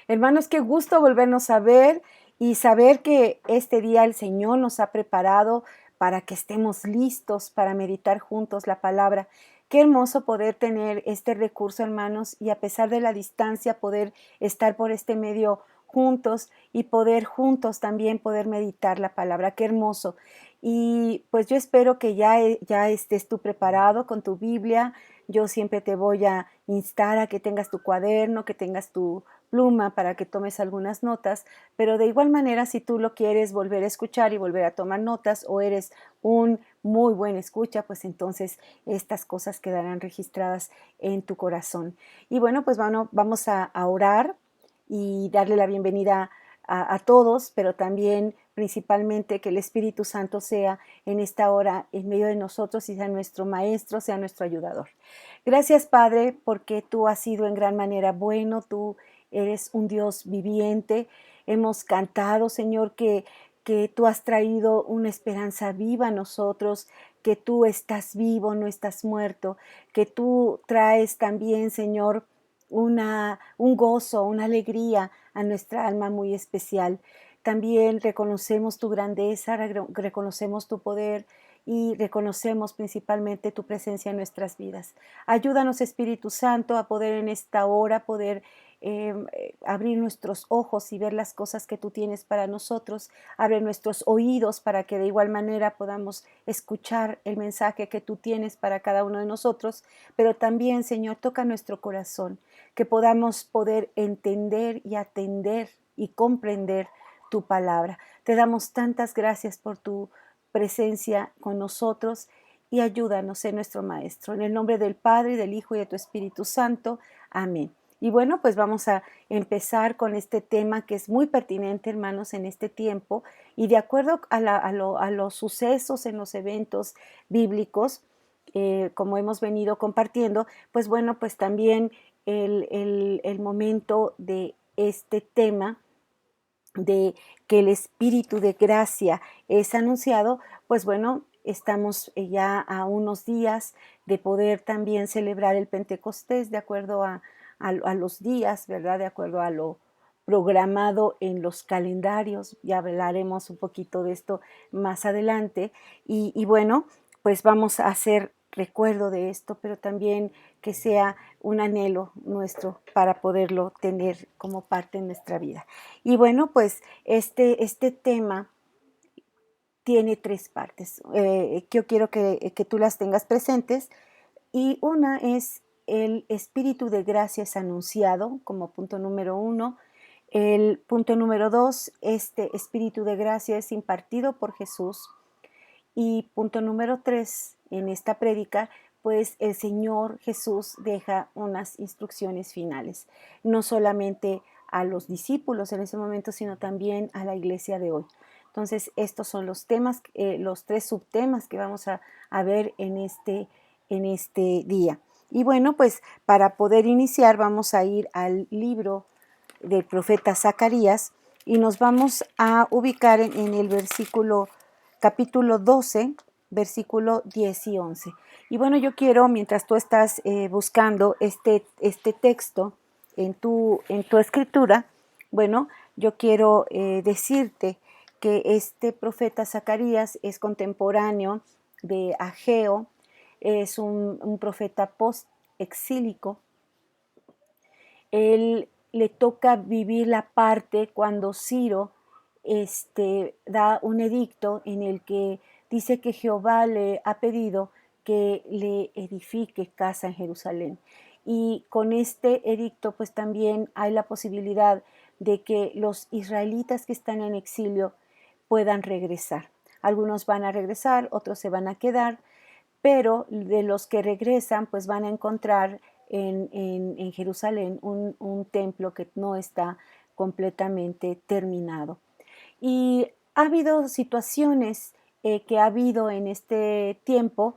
Hermanos, qué gusto volvernos a ver y saber que este día el Señor nos ha preparado para que estemos listos para meditar juntos la palabra. Qué hermoso poder tener este recurso, hermanos, y a pesar de la distancia, poder estar por este medio juntos y poder juntos también poder meditar la palabra. Qué hermoso. Y pues yo espero que ya estés tú preparado con tu Biblia. Yo siempre te voy a instar a que tengas tu cuaderno, que tengas tu pluma para que tomes algunas notas, pero de igual manera si tú lo quieres volver a escuchar y volver a tomar notas o eres un muy buen escucha, pues entonces estas cosas quedarán registradas en tu corazón. Y bueno, pues vamos a orar y darle la bienvenida a todos, pero también principalmente que el Espíritu Santo sea en esta hora en medio de nosotros y sea nuestro maestro, sea nuestro ayudador. Gracias, Padre, porque tú has sido en gran manera bueno, tú eres un Dios viviente. Hemos cantado, Señor, que tú has traído una esperanza viva a nosotros, que tú estás vivo, no estás muerto, que tú traes también, Señor, un gozo, una alegría a nuestra alma muy especial. También reconocemos tu grandeza, reconocemos tu poder y reconocemos principalmente tu presencia en nuestras vidas. Ayúdanos, Espíritu Santo, a poder en esta hora poder abrir nuestros ojos y ver las cosas que tú tienes para nosotros. Abre nuestros oídos para que de igual manera podamos escuchar el mensaje que tú tienes para cada uno de nosotros. Pero también, Señor, toca nuestro corazón, que podamos poder entender y atender y comprender tu palabra. Te damos tantas gracias por tu presencia con nosotros y ayúdanos, ser nuestro Maestro. En el nombre del Padre, del Hijo y de tu Espíritu Santo. Amén. Y bueno, pues vamos a empezar con este tema que es muy pertinente, hermanos, en este tiempo. Y de acuerdo a los sucesos en los eventos bíblicos, como hemos venido compartiendo, pues bueno, pues también el momento de este tema de que el Espíritu de gracia es anunciado, pues bueno, estamos ya a unos días de poder también celebrar el Pentecostés de acuerdo a los días, ¿verdad? De acuerdo a lo programado en los calendarios. Ya hablaremos un poquito de esto más adelante. Y bueno, pues vamos a hacer recuerdo de esto, pero también que sea un anhelo nuestro para poderlo tener como parte de nuestra vida. Y bueno, pues este tema tiene tres partes que yo quiero que tú las tengas presentes. Y una es el espíritu de gracia es anunciado como punto número uno. El punto número dos, este espíritu de gracia es impartido por Jesús. Y punto número tres, en esta prédica, pues el Señor Jesús deja unas instrucciones finales, no solamente a los discípulos en ese momento, sino también a la iglesia de hoy. Entonces, estos son los temas, los tres subtemas que vamos a ver en este día. Y bueno, pues para poder iniciar vamos a ir al libro del profeta Zacarías y nos vamos a ubicar en el versículo capítulo 12, versículo 10 y 11. Y bueno, yo quiero, mientras tú estás buscando este texto en tu escritura, bueno, yo quiero decirte que este profeta Zacarías es contemporáneo de Ageo, es un profeta post-exílico. Él le toca vivir la parte cuando Ciro da un edicto en el que dice que Jehová le ha pedido que le edifique casa en Jerusalén. Y con este edicto pues también hay la posibilidad de que los israelitas que están en exilio puedan regresar. Algunos van a regresar, otros se van a quedar, pero de los que regresan pues van a encontrar en Jerusalén un templo que no está completamente terminado. Y ha habido situaciones que ha habido en este tiempo,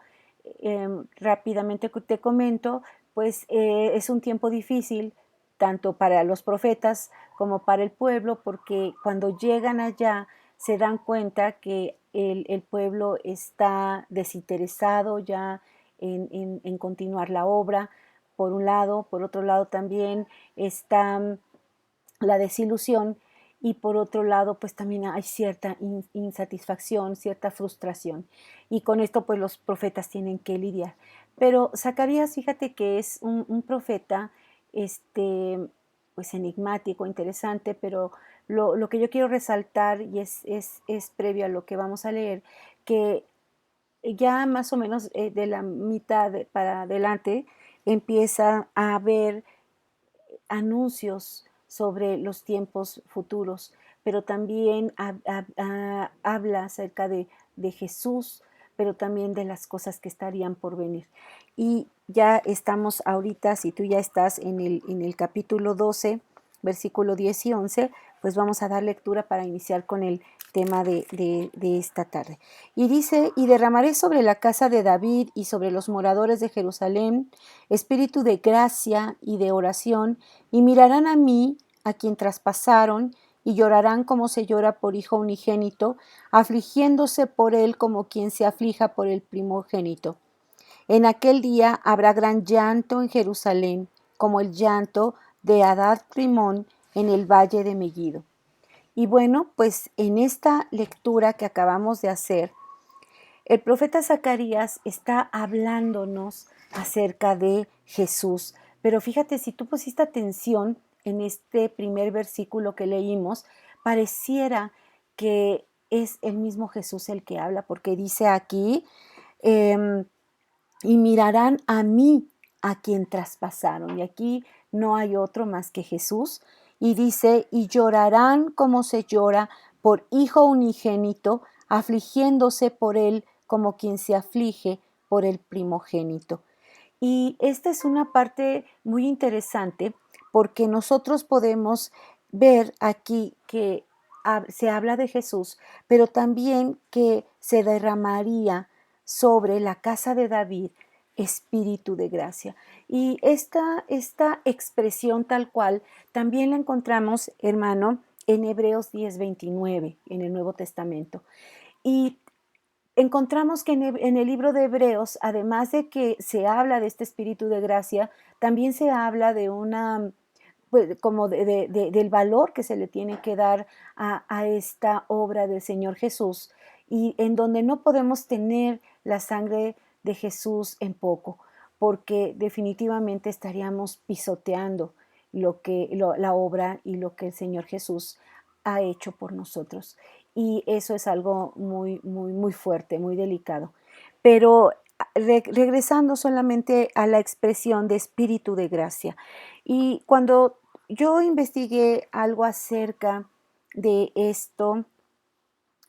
rápidamente te comento, pues es un tiempo difícil tanto para los profetas como para el pueblo, porque cuando llegan allá se dan cuenta que el pueblo está desinteresado ya en continuar la obra, por un lado. Por otro lado también está la desilusión, y por otro lado, pues también hay cierta insatisfacción, cierta frustración. Y con esto, pues los profetas tienen que lidiar. Pero Zacarías, fíjate que es un profeta, este, pues enigmático, interesante, pero lo que yo quiero resaltar, y es previo a lo que vamos a leer, que ya más o menos de la mitad para adelante empieza a haber anuncios sobre los tiempos futuros, pero también habla acerca de Jesús, pero también de las cosas que estarían por venir. Y ya estamos ahorita, si tú ya estás en el capítulo 12, versículo 10 y 11, pues vamos a dar lectura para iniciar con el tema de esta tarde. Y dice, y derramaré sobre la casa de David y sobre los moradores de Jerusalén espíritu de gracia y de oración, y mirarán a mí, a quien traspasaron, y llorarán como se llora por hijo unigénito, afligiéndose por él como quien se aflija por el primogénito. En aquel día habrá gran llanto en Jerusalén, como el llanto de Hadad Rimón en el valle de Megiddo. Y bueno, pues en esta lectura que acabamos de hacer, el profeta Zacarías está hablándonos acerca de Jesús. Pero fíjate, si tú pusiste atención en este primer versículo que leímos, pareciera que es el mismo Jesús el que habla, porque dice aquí, y mirarán a mí, a quien traspasaron. Y aquí no hay otro más que Jesús. Y dice, y llorarán como se llora por hijo unigénito, afligiéndose por él como quien se aflige por el primogénito. Y esta es una parte muy interesante porque nosotros podemos ver aquí que se habla de Jesús, pero también que se derramaría sobre la casa de David espíritu de gracia. Y esta expresión tal cual también la encontramos, hermano, en Hebreos 10:29, en el Nuevo Testamento. Y encontramos que en el libro de Hebreos, además de que se habla de este espíritu de gracia, también se habla de una, pues, como del valor que se le tiene que dar a esta obra del Señor Jesús, y en donde no podemos tener la sangre de Jesús en poco, porque definitivamente estaríamos pisoteando la obra y lo que el Señor Jesús ha hecho por nosotros. Y eso es algo muy, muy, muy fuerte, muy delicado. Pero regresando solamente a la expresión de espíritu de gracia. Y cuando yo investigué algo acerca de esto,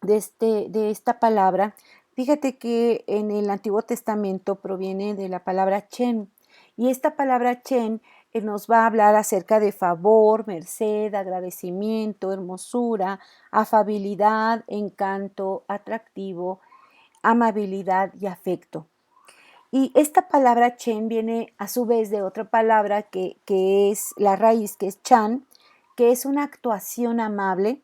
de esta palabra, fíjate que en el Antiguo Testamento proviene de la palabra chen. Y esta palabra chen nos va a hablar acerca de favor, merced, agradecimiento, hermosura, afabilidad, encanto, atractivo, amabilidad y afecto. Y esta palabra chen viene a su vez de otra palabra que es la raíz, que es chan, que es una actuación amable,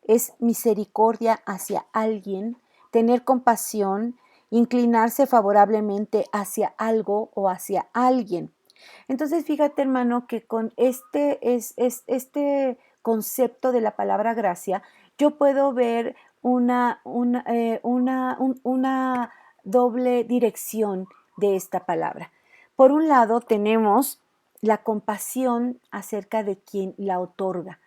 es misericordia hacia alguien, tener compasión, inclinarse favorablemente hacia algo o hacia alguien. Entonces, fíjate, hermano, que con este concepto de la palabra gracia, yo puedo ver una doble dirección de esta palabra. Por un lado, tenemos la compasión acerca de quien la otorga.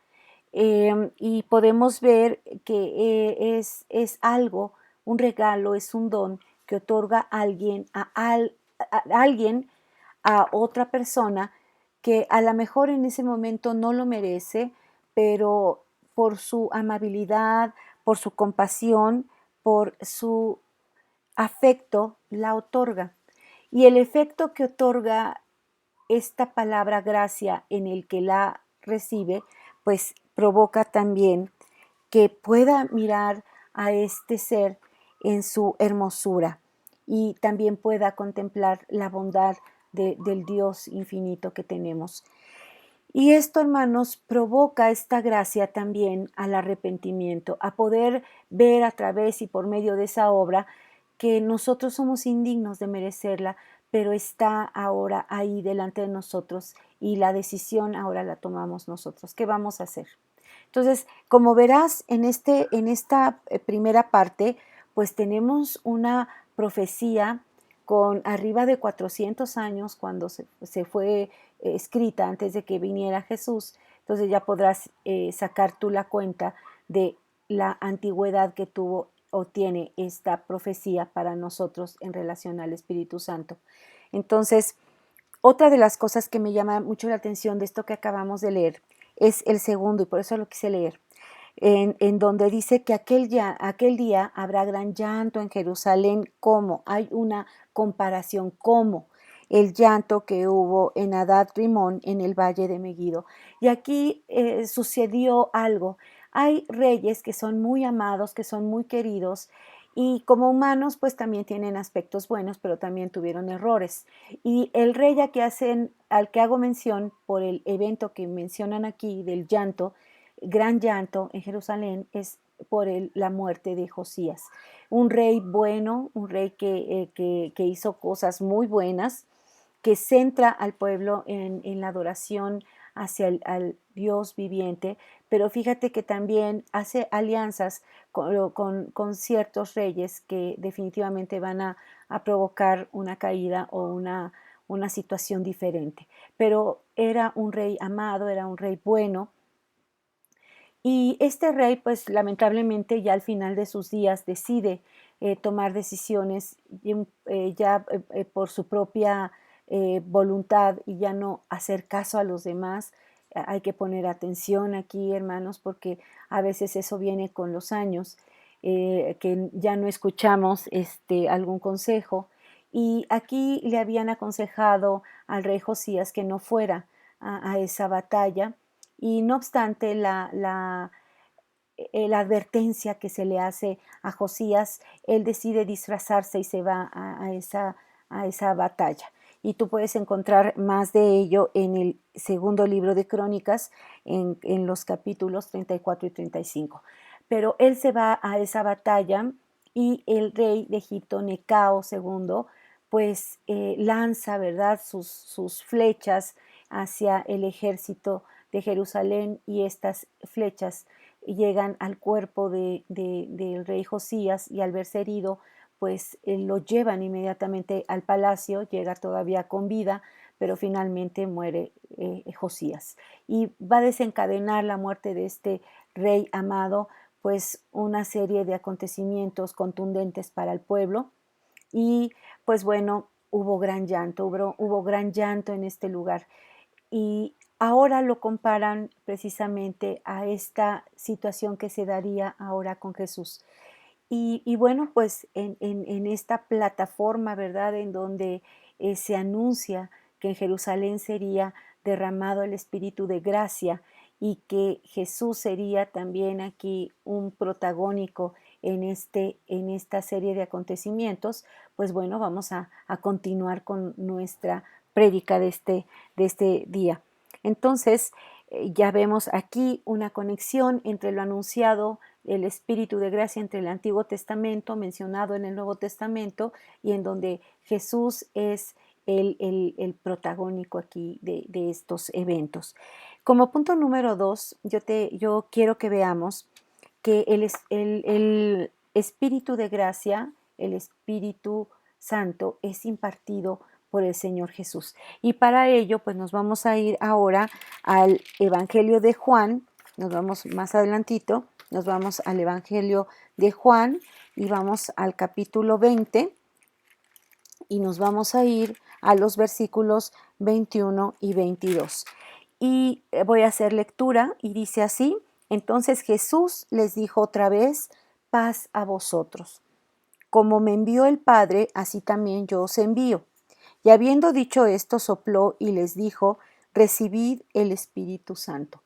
Y podemos ver que es algo, un regalo, es un don que otorga alguien a alguien, a otra persona que a lo mejor en ese momento no lo merece, pero por su amabilidad, por su compasión, por su afecto, la otorga. Y el efecto que otorga esta palabra gracia en el que la recibe, pues provoca también que pueda mirar a este ser en su hermosura y también pueda contemplar la bondad del Dios infinito que tenemos. Y esto, hermanos, provoca esta gracia también al arrepentimiento, a poder ver a través y por medio de esa obra que nosotros somos indignos de merecerla, pero está ahora ahí delante de nosotros y la decisión ahora la tomamos nosotros. ¿Qué vamos a hacer? Entonces, como verás en esta primera parte, pues tenemos una profecía con arriba de 400 años cuando se fue escrita antes de que viniera Jesús. Entonces ya podrás sacar tú la cuenta de la antigüedad que tuvo o tiene esta profecía para nosotros en relación al Espíritu Santo. Entonces, otra de las cosas que me llama mucho la atención de esto que acabamos de leer es el segundo, y por eso lo quise leer, en donde dice que aquel día habrá gran llanto en Jerusalén, como hay una comparación, como el llanto que hubo en Adad Rimón en el valle de Megiddo. Y aquí sucedió algo. Hay reyes que son muy amados, que son muy queridos, y como humanos pues también tienen aspectos buenos, pero también tuvieron errores. Y el rey al que hago mención por el evento que mencionan aquí del llanto, gran llanto en Jerusalén, es por la muerte de Josías. Un rey bueno, un rey que hizo cosas muy buenas, que centra al pueblo en la adoración hacia al Dios viviente, pero fíjate que también hace alianzas con ciertos reyes que definitivamente van a provocar una caída o una situación diferente. Pero era un rey amado, era un rey bueno, y este rey, pues lamentablemente ya al final de sus días decide tomar decisiones por su propia voluntad y ya no hacer caso a los demás. Hay que poner atención aquí, hermanos, porque a veces eso viene con los años, que ya no escuchamos algún consejo. Y aquí le habían aconsejado al rey Josías que no fuera a esa batalla, y no obstante la advertencia que se le hace a Josías, él decide disfrazarse y se va a esa batalla. Y tú puedes encontrar más de ello en el segundo libro de Crónicas, en los capítulos 34 y 35. Pero él se va a esa batalla y el rey de Egipto, Necao II, pues lanza, ¿verdad?, sus flechas hacia el ejército de Jerusalén, y estas flechas llegan al cuerpo del rey Josías, y al verse herido, pues lo llevan inmediatamente al palacio, llega todavía con vida, pero finalmente muere Josías. Y va a desencadenar la muerte de este rey amado, pues una serie de acontecimientos contundentes para el pueblo. Y pues bueno, hubo gran llanto en este lugar. Y ahora lo comparan precisamente a esta situación que se daría ahora con Jesús. Y bueno, pues en esta plataforma, ¿verdad?, en donde se anuncia que en Jerusalén sería derramado el Espíritu de gracia, y que Jesús sería también aquí un protagónico en esta serie de acontecimientos, pues bueno, vamos a continuar con nuestra prédica de este día. Entonces, ya vemos aquí una conexión entre lo anunciado, el Espíritu de gracia, entre el Antiguo Testamento, mencionado en el Nuevo Testamento, y en donde Jesús es el protagónico aquí de estos eventos. Como punto número 2, yo quiero que veamos que el Espíritu de gracia, el Espíritu Santo, es impartido por el Señor Jesús. Y para ello, pues nos vamos a ir ahora al Evangelio de Juan, nos vamos más adelantito, nos vamos al Evangelio de Juan y vamos al capítulo 20, y nos vamos a ir a los versículos 21 y 22. Y voy a hacer lectura, y dice así: entonces Jesús les dijo otra vez: paz a vosotros. Como me envió el Padre, así también yo os envío. Y habiendo dicho esto, sopló y les dijo: recibid el Espíritu Santo.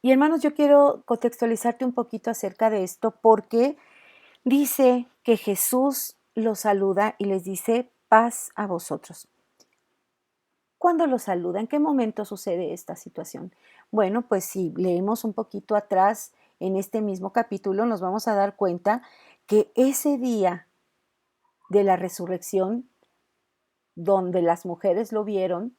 Y hermanos, yo quiero contextualizarte un poquito acerca de esto, porque dice que Jesús los saluda y les dice: paz a vosotros. ¿Cuándo los saluda? ¿En qué momento sucede esta situación? Bueno, pues si leemos un poquito atrás en este mismo capítulo, nos vamos a dar cuenta que ese día de la resurrección, donde las mujeres lo vieron,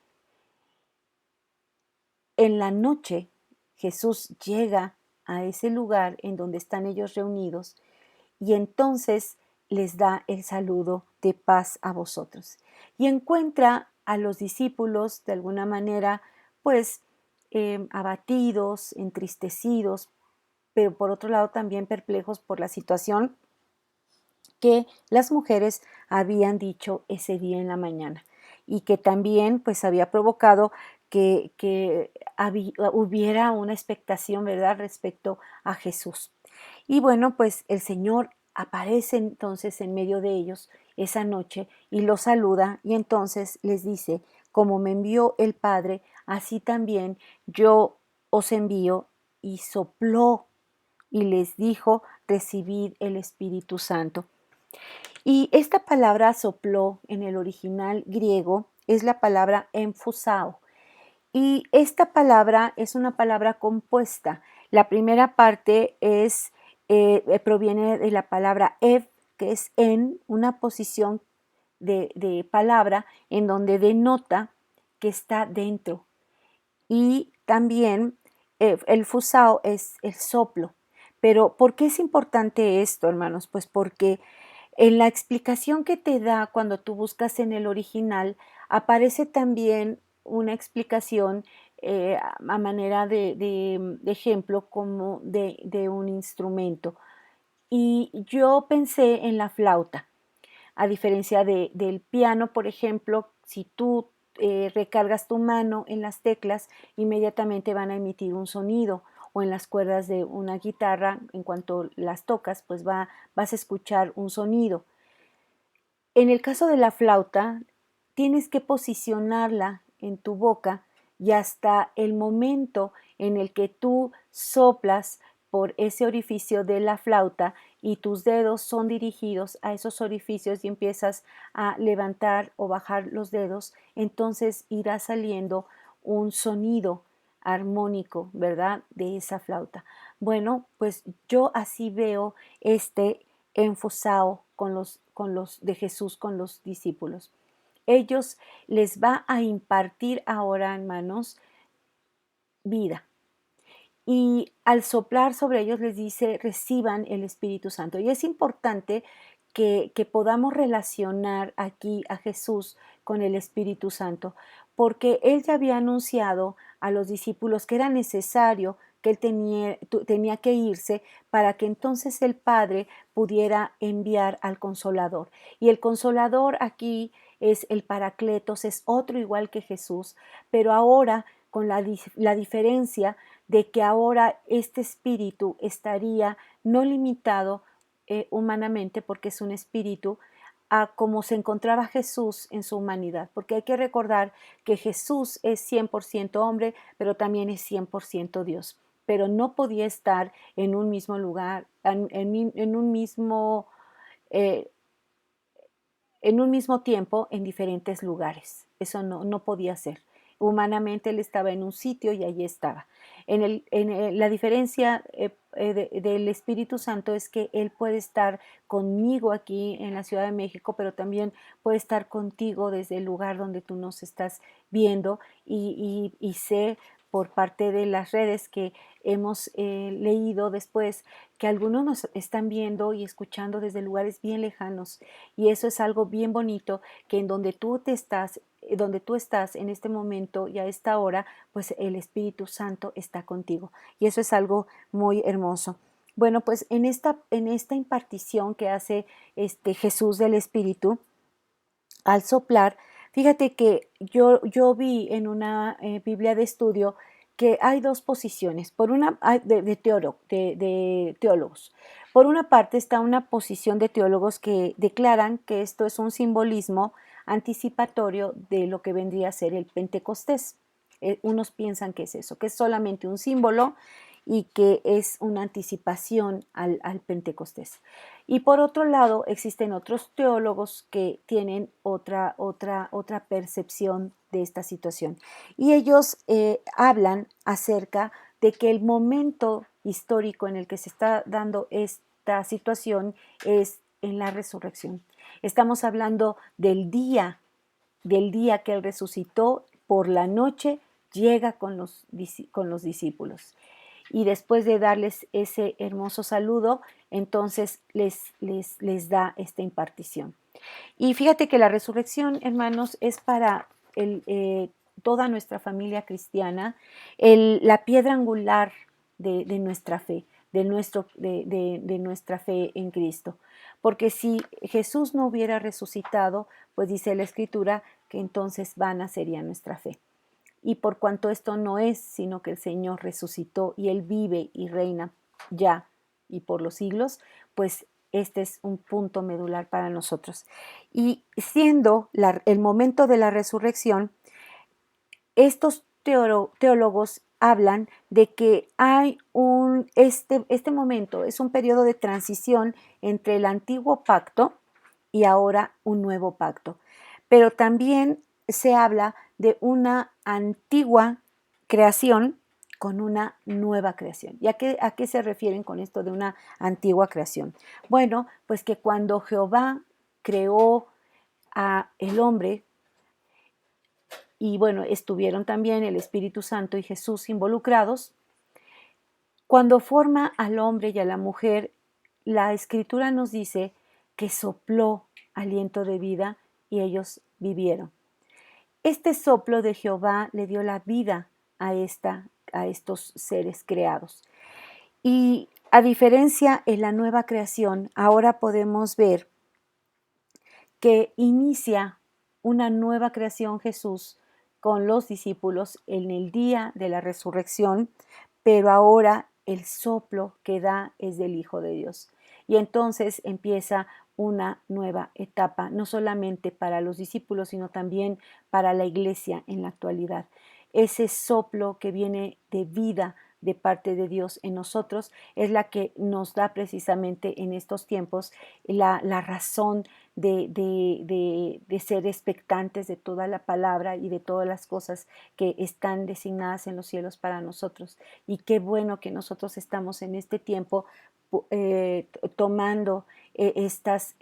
en la noche Jesús llega a ese lugar en donde están ellos reunidos y entonces les da el saludo de paz a vosotros. Y encuentra a los discípulos de alguna manera, pues, abatidos, entristecidos, pero por otro lado también perplejos por la situación que las mujeres habían dicho ese día en la mañana y que también pues había provocado que hubiera una expectación, ¿verdad?, respecto a Jesús. Y bueno, pues el Señor aparece entonces en medio de ellos esa noche y los saluda y entonces les dice, como me envió el Padre, así también yo os envío, y sopló y les dijo, recibid el Espíritu Santo. Y esta palabra sopló en el original griego es la palabra enfusao. Y esta palabra es una palabra compuesta. La primera parte proviene de la palabra ev, que es en, una posición de palabra en donde denota que está dentro. Y también el fusao es el soplo. Pero ¿por qué es importante esto, hermanos? Pues porque en la explicación que te da cuando tú buscas en el original, aparece también una explicación a manera de ejemplo como de un instrumento. Y yo pensé en la flauta. A diferencia del piano, por ejemplo, si tú recargas tu mano en las teclas, inmediatamente van a emitir un sonido, o en las cuerdas de una guitarra, en cuanto las tocas, pues vas a escuchar un sonido. En el caso de la flauta, tienes que posicionarla en tu boca y hasta el momento en el que tú soplas por ese orificio de la flauta y tus dedos son dirigidos a esos orificios y empiezas a levantar o bajar los dedos, entonces irá saliendo un sonido armónico, ¿verdad?, de esa flauta. Bueno, pues yo así veo este enfusao con los de Jesús, con los discípulos. Ellos les va a impartir ahora, hermanos, vida. Y al soplar sobre ellos les dice, reciban el Espíritu Santo. Y es importante que podamos relacionar aquí a Jesús con el Espíritu Santo, porque Él ya había anunciado a los discípulos que era necesario que Él tenía que irse para que entonces el Padre pudiera enviar al Consolador. Y el Consolador aquí es el Paracletos, es otro igual que Jesús, pero ahora con la diferencia de que ahora este espíritu estaría no limitado humanamente, porque es un espíritu, a cómo se encontraba Jesús en su humanidad, porque hay que recordar que Jesús es 100% hombre, pero también es 100% Dios, pero no podía estar en un mismo lugar, eh, en un mismo tiempo en diferentes lugares. Eso no podía ser. Humanamente él estaba en un sitio y allí estaba. La diferencia del Espíritu Santo es que Él puede estar conmigo aquí en la Ciudad de México, pero también puede estar contigo desde el lugar donde tú nos estás viendo, y sé por parte de las redes que hemos leído después que algunos nos están viendo y escuchando desde lugares bien lejanos, y eso es algo bien bonito, que en donde tú estás en este momento y a esta hora, pues el Espíritu Santo está contigo, y eso es algo muy hermoso. Bueno, pues en esta impartición que hace Jesús del Espíritu, al soplar, fíjate que yo vi en una Biblia de estudio que hay dos posiciones, por una de teólogos. Por una parte está una posición de teólogos que declaran que esto es un simbolismo anticipatorio de lo que vendría a ser el Pentecostés. Unos piensan que es eso, que es solamente un símbolo y que es una anticipación al Pentecostés. Y por otro lado, existen otros teólogos que tienen otra percepción de esta situación. Y ellos hablan acerca de que el momento histórico en el que se está dando esta situación es en la resurrección. Estamos hablando del día del día que Él resucitó, por la noche llega con los discípulos. Y después de darles ese hermoso saludo, entonces les da esta impartición. Y fíjate que la resurrección, hermanos, es para toda nuestra familia cristiana la piedra angular de nuestra fe, de nuestra fe en Cristo. Porque si Jesús no hubiera resucitado, pues dice la Escritura que entonces vana sería nuestra fe. Y por cuanto esto no es, sino que el Señor resucitó y Él vive y reina ya y por los siglos, pues este es un punto medular para nosotros. Y siendo el momento de la resurrección, estos teólogos hablan de que hay este momento es un periodo de transición entre el antiguo pacto y ahora un nuevo pacto. Pero también se habla de una antigua creación con una nueva creación. ¿Y a qué se refieren con esto de una antigua creación? Bueno, pues que cuando Jehová creó a el hombre, y bueno, estuvieron también el Espíritu Santo y Jesús involucrados, cuando forma al hombre y a la mujer, la Escritura nos dice que sopló aliento de vida y ellos vivieron. Este soplo de Jehová le dio la vida a estos seres creados. Y a diferencia en la nueva creación, ahora podemos ver que inicia una nueva creación Jesús con los discípulos en el día de la resurrección, pero ahora el soplo que da es del Hijo de Dios. Y entonces empieza una nueva etapa, no solamente para los discípulos, sino también para la iglesia en la actualidad. Ese soplo que viene de vida de parte de Dios en nosotros es la que nos da precisamente en estos tiempos la razón de ser expectantes de toda la palabra y de todas las cosas que están designadas en los cielos para nosotros. Y qué bueno que nosotros estamos en este tiempo tomando estas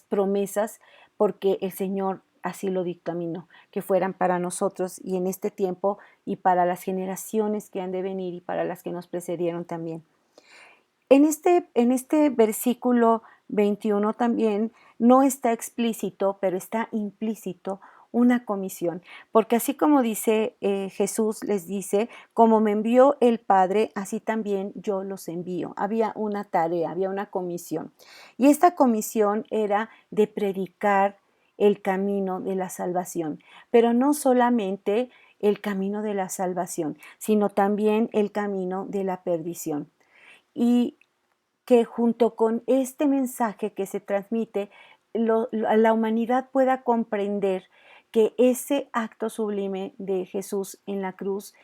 promesas, porque el Señor así lo dictaminó, que fueran para nosotros y en este tiempo y para las generaciones que han de venir y para las que nos precedieron también. En este versículo 21 también no está explícito, pero está implícito una comisión, porque así como dice Jesús les dice, como me envió el Padre, así también yo los envío. Había una tarea, había una comisión. Y esta comisión era de predicar el camino de la salvación, pero no solamente el camino de la salvación, sino también el camino de la perdición. Y que junto con este mensaje que se transmite, la humanidad pueda comprender que ese acto sublime de Jesús en la cruz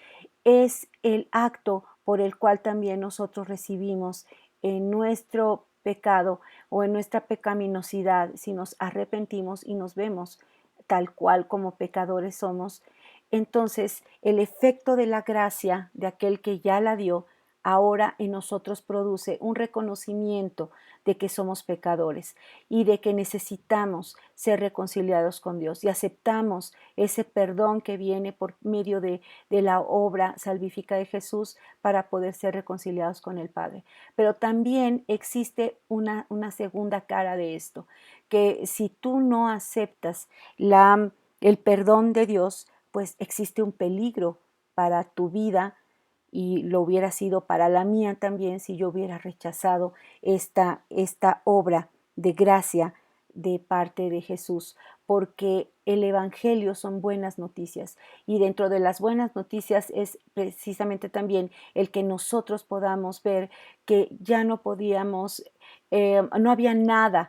es el acto por el cual también nosotros recibimos en nuestro pecado o en nuestra pecaminosidad, si nos arrepentimos y nos vemos tal cual como pecadores somos, entonces el efecto de la gracia de aquel que ya la dio ahora en nosotros produce un reconocimiento de que somos pecadores y de que necesitamos ser reconciliados con Dios y aceptamos ese perdón que viene por medio de la obra salvífica de Jesús para poder ser reconciliados con el Padre. Pero también existe una segunda cara de esto, que si tú no aceptas el perdón de Dios, pues existe un peligro para tu vida y lo hubiera sido para la mía también si yo hubiera rechazado esta obra de gracia de parte de Jesús, porque el Evangelio son buenas noticias y dentro de las buenas noticias es precisamente también el que nosotros podamos ver que ya no podíamos, no había nada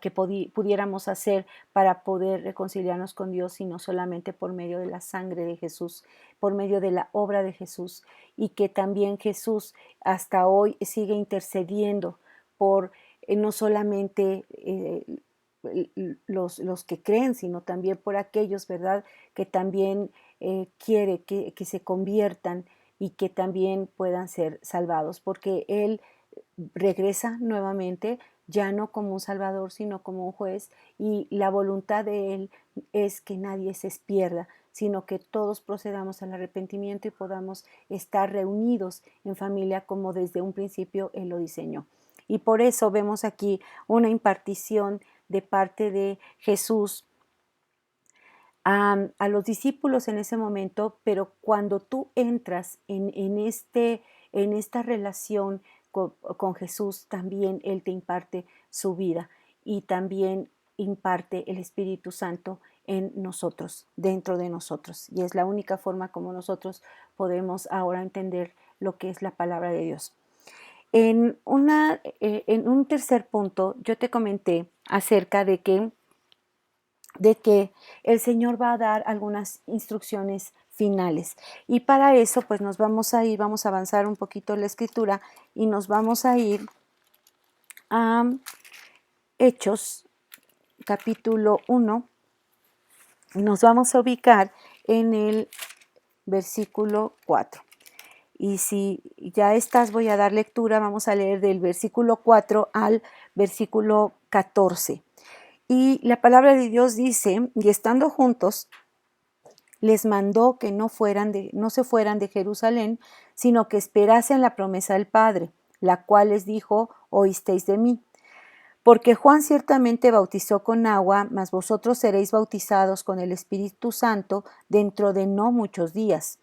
que pudiéramos hacer para poder reconciliarnos con Dios, sino solamente por medio de la sangre de Jesús, por medio de la obra de Jesús, y que también Jesús hasta hoy sigue intercediendo por no solamente los que creen, sino también por aquellos, ¿verdad?, que también quiere que se conviertan y que también puedan ser salvados, porque Él regresa nuevamente ya no como un Salvador, sino como un juez, y la voluntad de Él es que nadie se pierda, sino que todos procedamos al arrepentimiento y podamos estar reunidos en familia como desde un principio Él lo diseñó. Y por eso vemos aquí una impartición de parte de Jesús a los discípulos en ese momento, pero cuando tú entras en esta relación con Jesús, también Él te imparte su vida y también imparte el Espíritu Santo en nosotros, dentro de nosotros. Y es la única forma como nosotros podemos ahora entender lo que es la palabra de Dios. En un tercer punto, yo te comenté acerca de que el Señor va a dar algunas instrucciones finales. Y para eso, pues nos vamos a ir, vamos a avanzar un poquito en la escritura y nos vamos a ir a Hechos, capítulo 1, y nos vamos a ubicar en el versículo 4. Y si ya estás, voy a dar lectura, vamos a leer del versículo 4 al versículo 14. Y la palabra de Dios dice, y estando juntos, les mandó que no se fueran de Jerusalén, sino que esperasen la promesa del Padre, la cual les dijo, oísteis de mí. Porque Juan ciertamente bautizó con agua, mas vosotros seréis bautizados con el Espíritu Santo dentro de no muchos días.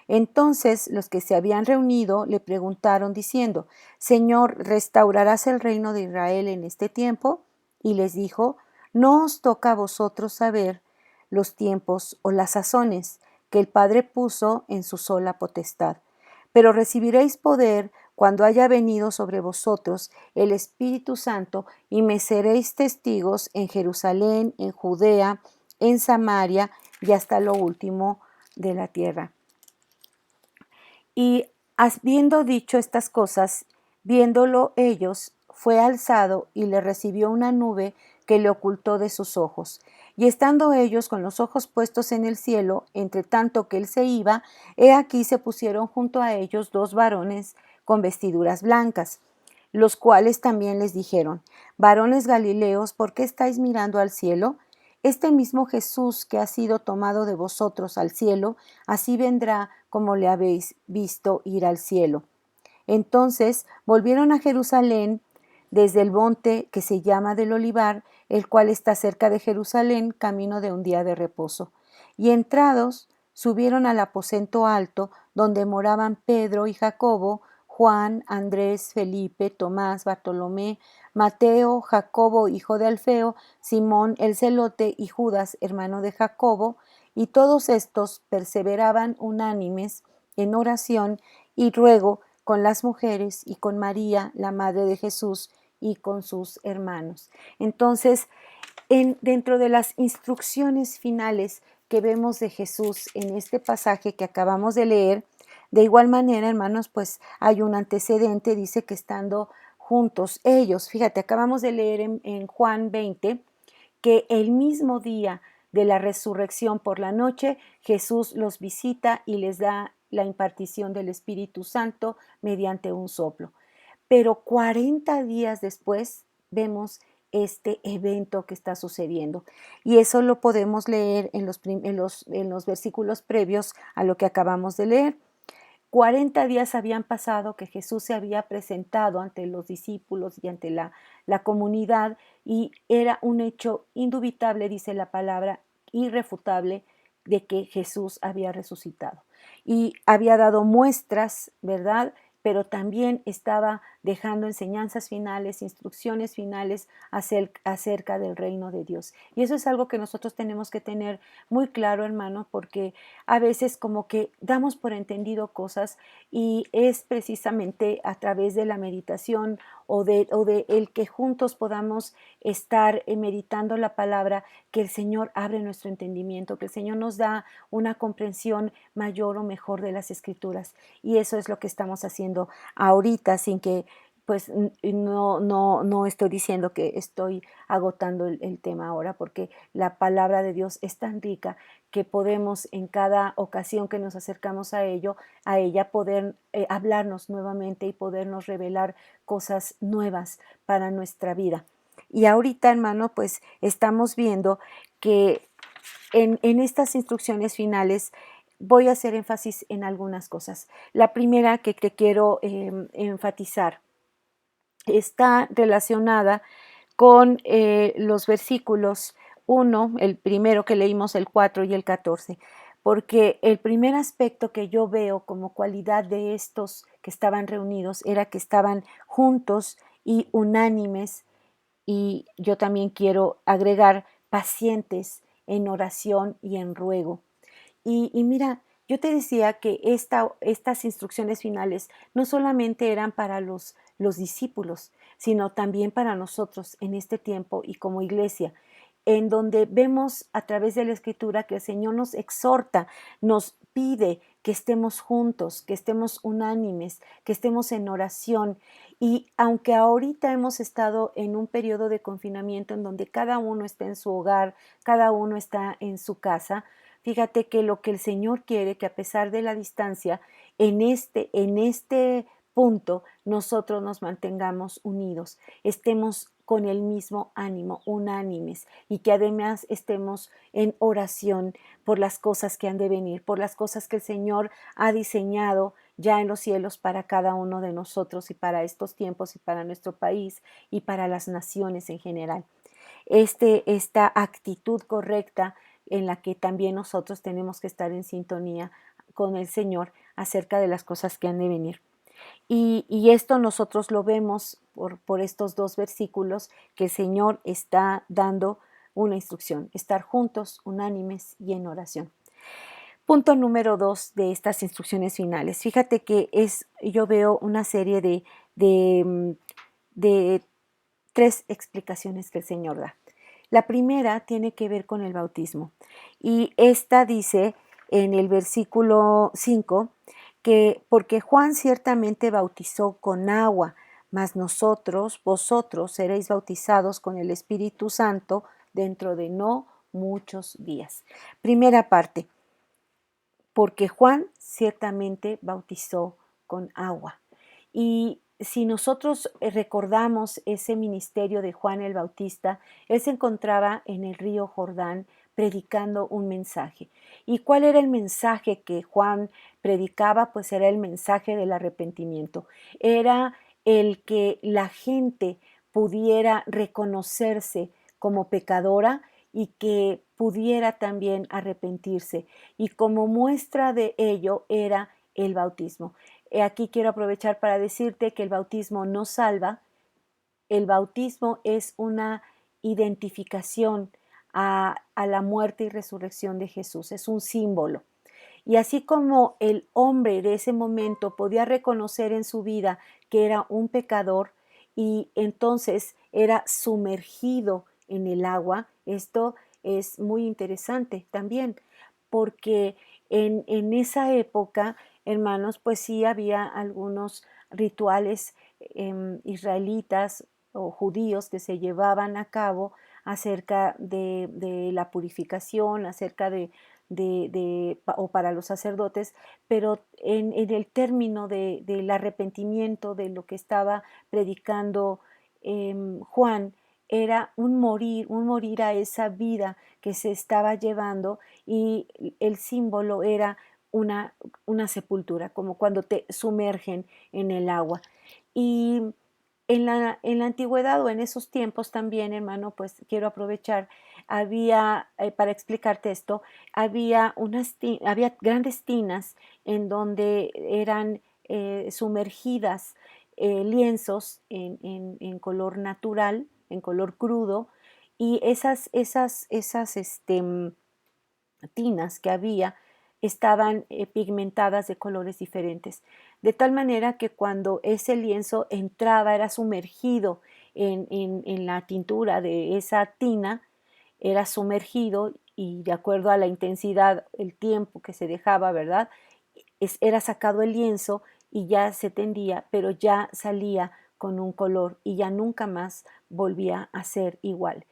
Entonces los que se habían reunido le preguntaron diciendo, Señor, ¿restaurarás el reino de Israel en este tiempo? Y les dijo, no os toca a vosotros saber los tiempos o las sazones que el Padre puso en su sola potestad, pero recibiréis poder cuando haya venido sobre vosotros el Espíritu Santo y me seréis testigos en Jerusalén, en Judea, en Samaria y hasta lo último de la tierra. Y habiendo dicho estas cosas, viéndolo ellos, fue alzado y le recibió una nube que le ocultó de sus ojos. Y estando ellos con los ojos puestos en el cielo, entre tanto que él se iba, he aquí se pusieron junto a ellos dos varones con vestiduras blancas, los cuales también les dijeron, varones Galileos, ¿por qué estáis mirando al cielo? Este mismo Jesús que ha sido tomado de vosotros al cielo, así vendrá como le habéis visto ir al cielo. Entonces volvieron a Jerusalén desde el monte que se llama del Olivar, el cual está cerca de Jerusalén, camino de un día de reposo. Y entrados, subieron al aposento alto, donde moraban Pedro y Jacobo, Juan, Andrés, Felipe, Tomás, Bartolomé, Mateo, Jacobo, hijo de Alfeo, Simón el celote y Judas, hermano de Jacobo, y todos estos perseveraban unánimes en oración y ruego con las mujeres y con María, la madre de Jesús, y con sus hermanos. Entonces, dentro de las instrucciones finales que vemos de Jesús en este pasaje que acabamos de leer, de igual manera, hermanos, pues hay un antecedente, dice que estando juntos ellos, fíjate, acabamos de leer en Juan 20, que el mismo día de la resurrección por la noche, Jesús los visita y les da la impartición del Espíritu Santo mediante un soplo. Pero 40 días después vemos este evento que está sucediendo. Y eso lo podemos leer en los versículos previos a lo que acabamos de leer. 40 días habían pasado que Jesús se había presentado ante los discípulos y ante la comunidad y era un hecho indubitable, dice la palabra, irrefutable, de que Jesús había resucitado. Y había dado muestras, ¿verdad? Pero también estaba dejando enseñanzas finales, instrucciones finales acerca del reino de Dios. Y eso es algo que nosotros tenemos que tener muy claro, hermano, porque a veces como que damos por entendido cosas y es precisamente a través de la meditación o de el que juntos podamos estar meditando la palabra que el Señor abre nuestro entendimiento, que el Señor nos da una comprensión mayor o mejor de las Escrituras. Y eso es lo que estamos haciendo ahorita, sin que pues no estoy diciendo que estoy agotando el tema ahora, porque la palabra de Dios es tan rica que podemos en cada ocasión que nos acercamos a ella poder hablarnos nuevamente y podernos revelar cosas nuevas para nuestra vida. Y ahorita, hermano, pues estamos viendo que en estas instrucciones finales voy a hacer énfasis en algunas cosas. La primera que te quiero enfatizar está relacionada con los versículos 1, el primero que leímos, el 4 y el 14, porque el primer aspecto que yo veo como cualidad de estos que estaban reunidos era que estaban juntos y unánimes, y yo también quiero agregar pacientes en oración y en ruego. Y mira, yo te decía que estas instrucciones finales no solamente eran para los discípulos, sino también para nosotros en este tiempo y como iglesia, en donde vemos a través de la Escritura que el Señor nos exhorta, nos pide que estemos juntos, que estemos unánimes, que estemos en oración. Y aunque ahorita hemos estado en un periodo de confinamiento en donde cada uno está en su hogar, cada uno está en su casa, fíjate que lo que el Señor quiere, que a pesar de la distancia, en este punto nosotros nos mantengamos unidos, estemos con el mismo ánimo, unánimes, y que además estemos en oración por las cosas que han de venir, por las cosas que el Señor ha diseñado ya en los cielos para cada uno de nosotros y para estos tiempos y para nuestro país y para las naciones en general. Esta actitud correcta en la que también nosotros tenemos que estar en sintonía con el Señor acerca de las cosas que han de venir. Y esto nosotros lo vemos por estos dos versículos que el Señor está dando una instrucción, estar juntos, unánimes y en oración. Punto número 2 de estas instrucciones finales. Fíjate que yo veo una serie de 3 explicaciones que el Señor da. La primera tiene que ver con el bautismo, y esta dice en el versículo 5 que porque Juan ciertamente bautizó con agua, mas vosotros seréis bautizados con el Espíritu Santo dentro de no muchos días. Primera parte, porque Juan ciertamente bautizó con agua. Y si nosotros recordamos ese ministerio de Juan el Bautista, él se encontraba en el río Jordán predicando un mensaje. ¿Y cuál era el mensaje que Juan predicaba? Pues era el mensaje del arrepentimiento. Era el que la gente pudiera reconocerse como pecadora y que pudiera también arrepentirse. Y como muestra de ello era el bautismo. Aquí quiero aprovechar para decirte que el bautismo no salva, el bautismo es una identificación a la muerte y resurrección de Jesús, es un símbolo. Y así como el hombre de ese momento podía reconocer en su vida que era un pecador y entonces era sumergido en el agua, esto es muy interesante también, porque en esa época, hermanos, pues sí había algunos rituales israelitas o judíos que se llevaban a cabo acerca de la purificación, acerca o para los sacerdotes, pero en el término del arrepentimiento de lo que estaba predicando Juan, era un morir a esa vida que se estaba llevando, y el símbolo era una sepultura, como cuando te sumergen en el agua. Y en la antigüedad o en esos tiempos también, hermano, pues quiero aprovechar, para explicarte esto, había grandes tinas en donde eran sumergidas lienzos en color natural, en color crudo, y esas tinas que había estaban pigmentadas de colores diferentes, de tal manera que cuando ese lienzo entraba, era sumergido en la tintura de esa tina, era sumergido y de acuerdo a la intensidad, el tiempo que se dejaba, ¿verdad? Era sacado el lienzo y ya se tendía, pero ya salía con un color y ya nunca más volvía a ser igual.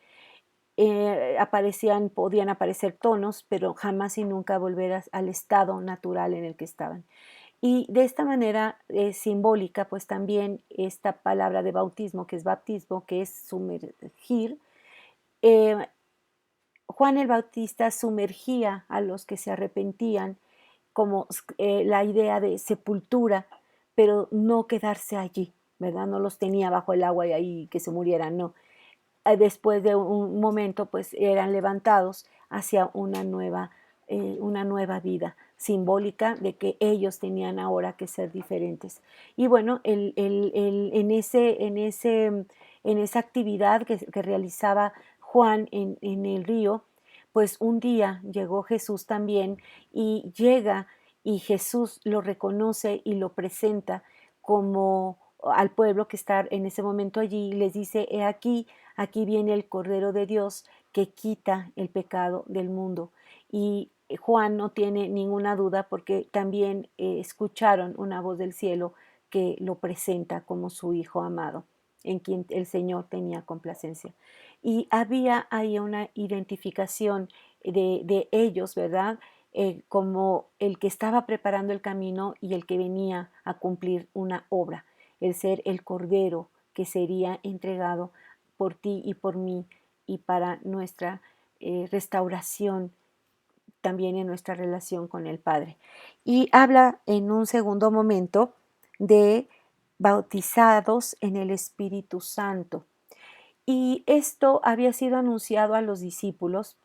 Podían aparecer tonos, pero jamás y nunca volver al estado natural en el que estaban. Y de esta manera simbólica, pues también esta palabra de bautismo, que es baptismo, que es sumergir, eh, Juan el Bautista sumergía a los que se arrepentían como la idea de sepultura, pero no quedarse allí, ¿verdad? No los tenía bajo el agua y ahí que se murieran, no. Después de un momento, pues eran levantados hacia una nueva vida simbólica de que ellos tenían ahora que ser diferentes. Y bueno, en esa actividad que realizaba Juan en el río, pues un día llegó Jesús también y llega y Jesús lo reconoce y lo presenta como al pueblo que está en ese momento allí y les dice, he aquí, aquí viene el Cordero de Dios que quita el pecado del mundo. Y Juan no tiene ninguna duda porque también escucharon una voz del cielo que lo presenta como su Hijo amado, en quien el Señor tenía complacencia. Y había ahí una identificación de ellos, ¿verdad? Como el que estaba preparando el camino y el que venía a cumplir una obra, el ser el Cordero que sería entregado por ti y por mí y para nuestra restauración también en nuestra relación con el Padre. Y habla en un segundo momento de bautizados en el Espíritu Santo. Y esto había sido anunciado a los discípulos.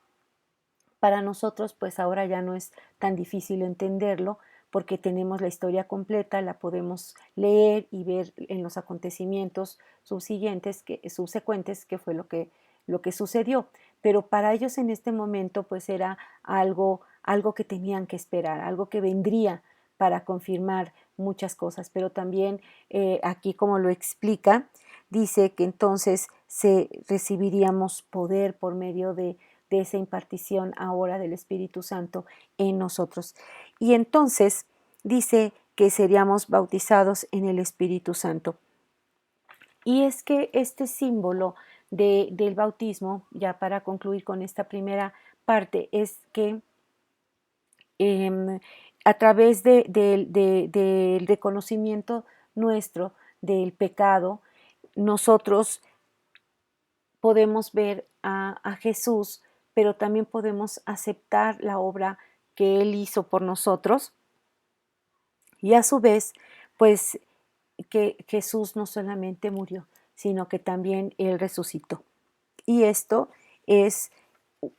Para nosotros, pues ahora ya no es tan difícil entenderlo porque tenemos la historia completa, la podemos leer y ver en los acontecimientos subsecuentes, que fue lo que sucedió. Pero para ellos en este momento, pues era algo que tenían que esperar, algo que vendría para confirmar muchas cosas. Pero también aquí, como lo explica, dice que entonces recibiríamos poder por medio de esa impartición ahora del Espíritu Santo en nosotros. Y entonces dice que seríamos bautizados en el Espíritu Santo. Y es que este símbolo del bautismo, ya para concluir con esta primera parte, es que a través del reconocimiento nuestro del pecado, nosotros podemos ver a Jesús, pero también podemos aceptar la obra que Él hizo por nosotros y a su vez, pues que Jesús no solamente murió, sino que también Él resucitó. Y esto es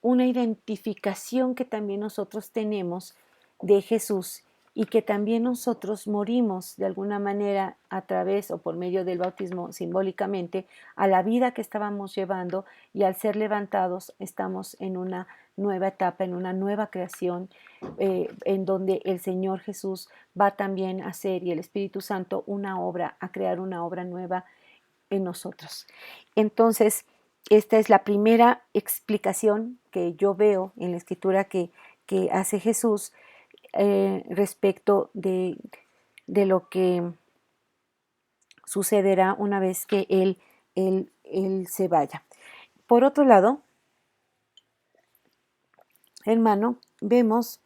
una identificación que también nosotros tenemos de Jesús y que también nosotros morimos de alguna manera a través o por medio del bautismo simbólicamente a la vida que estábamos llevando y al ser levantados estamos en una nueva etapa, en una nueva creación en donde el Señor Jesús va también a hacer y el Espíritu Santo una obra, a crear una obra nueva en nosotros. Entonces, esta es la primera explicación que yo veo en la escritura que hace Jesús respecto de lo que sucederá una vez que él se vaya. Por otro lado, hermano, vemos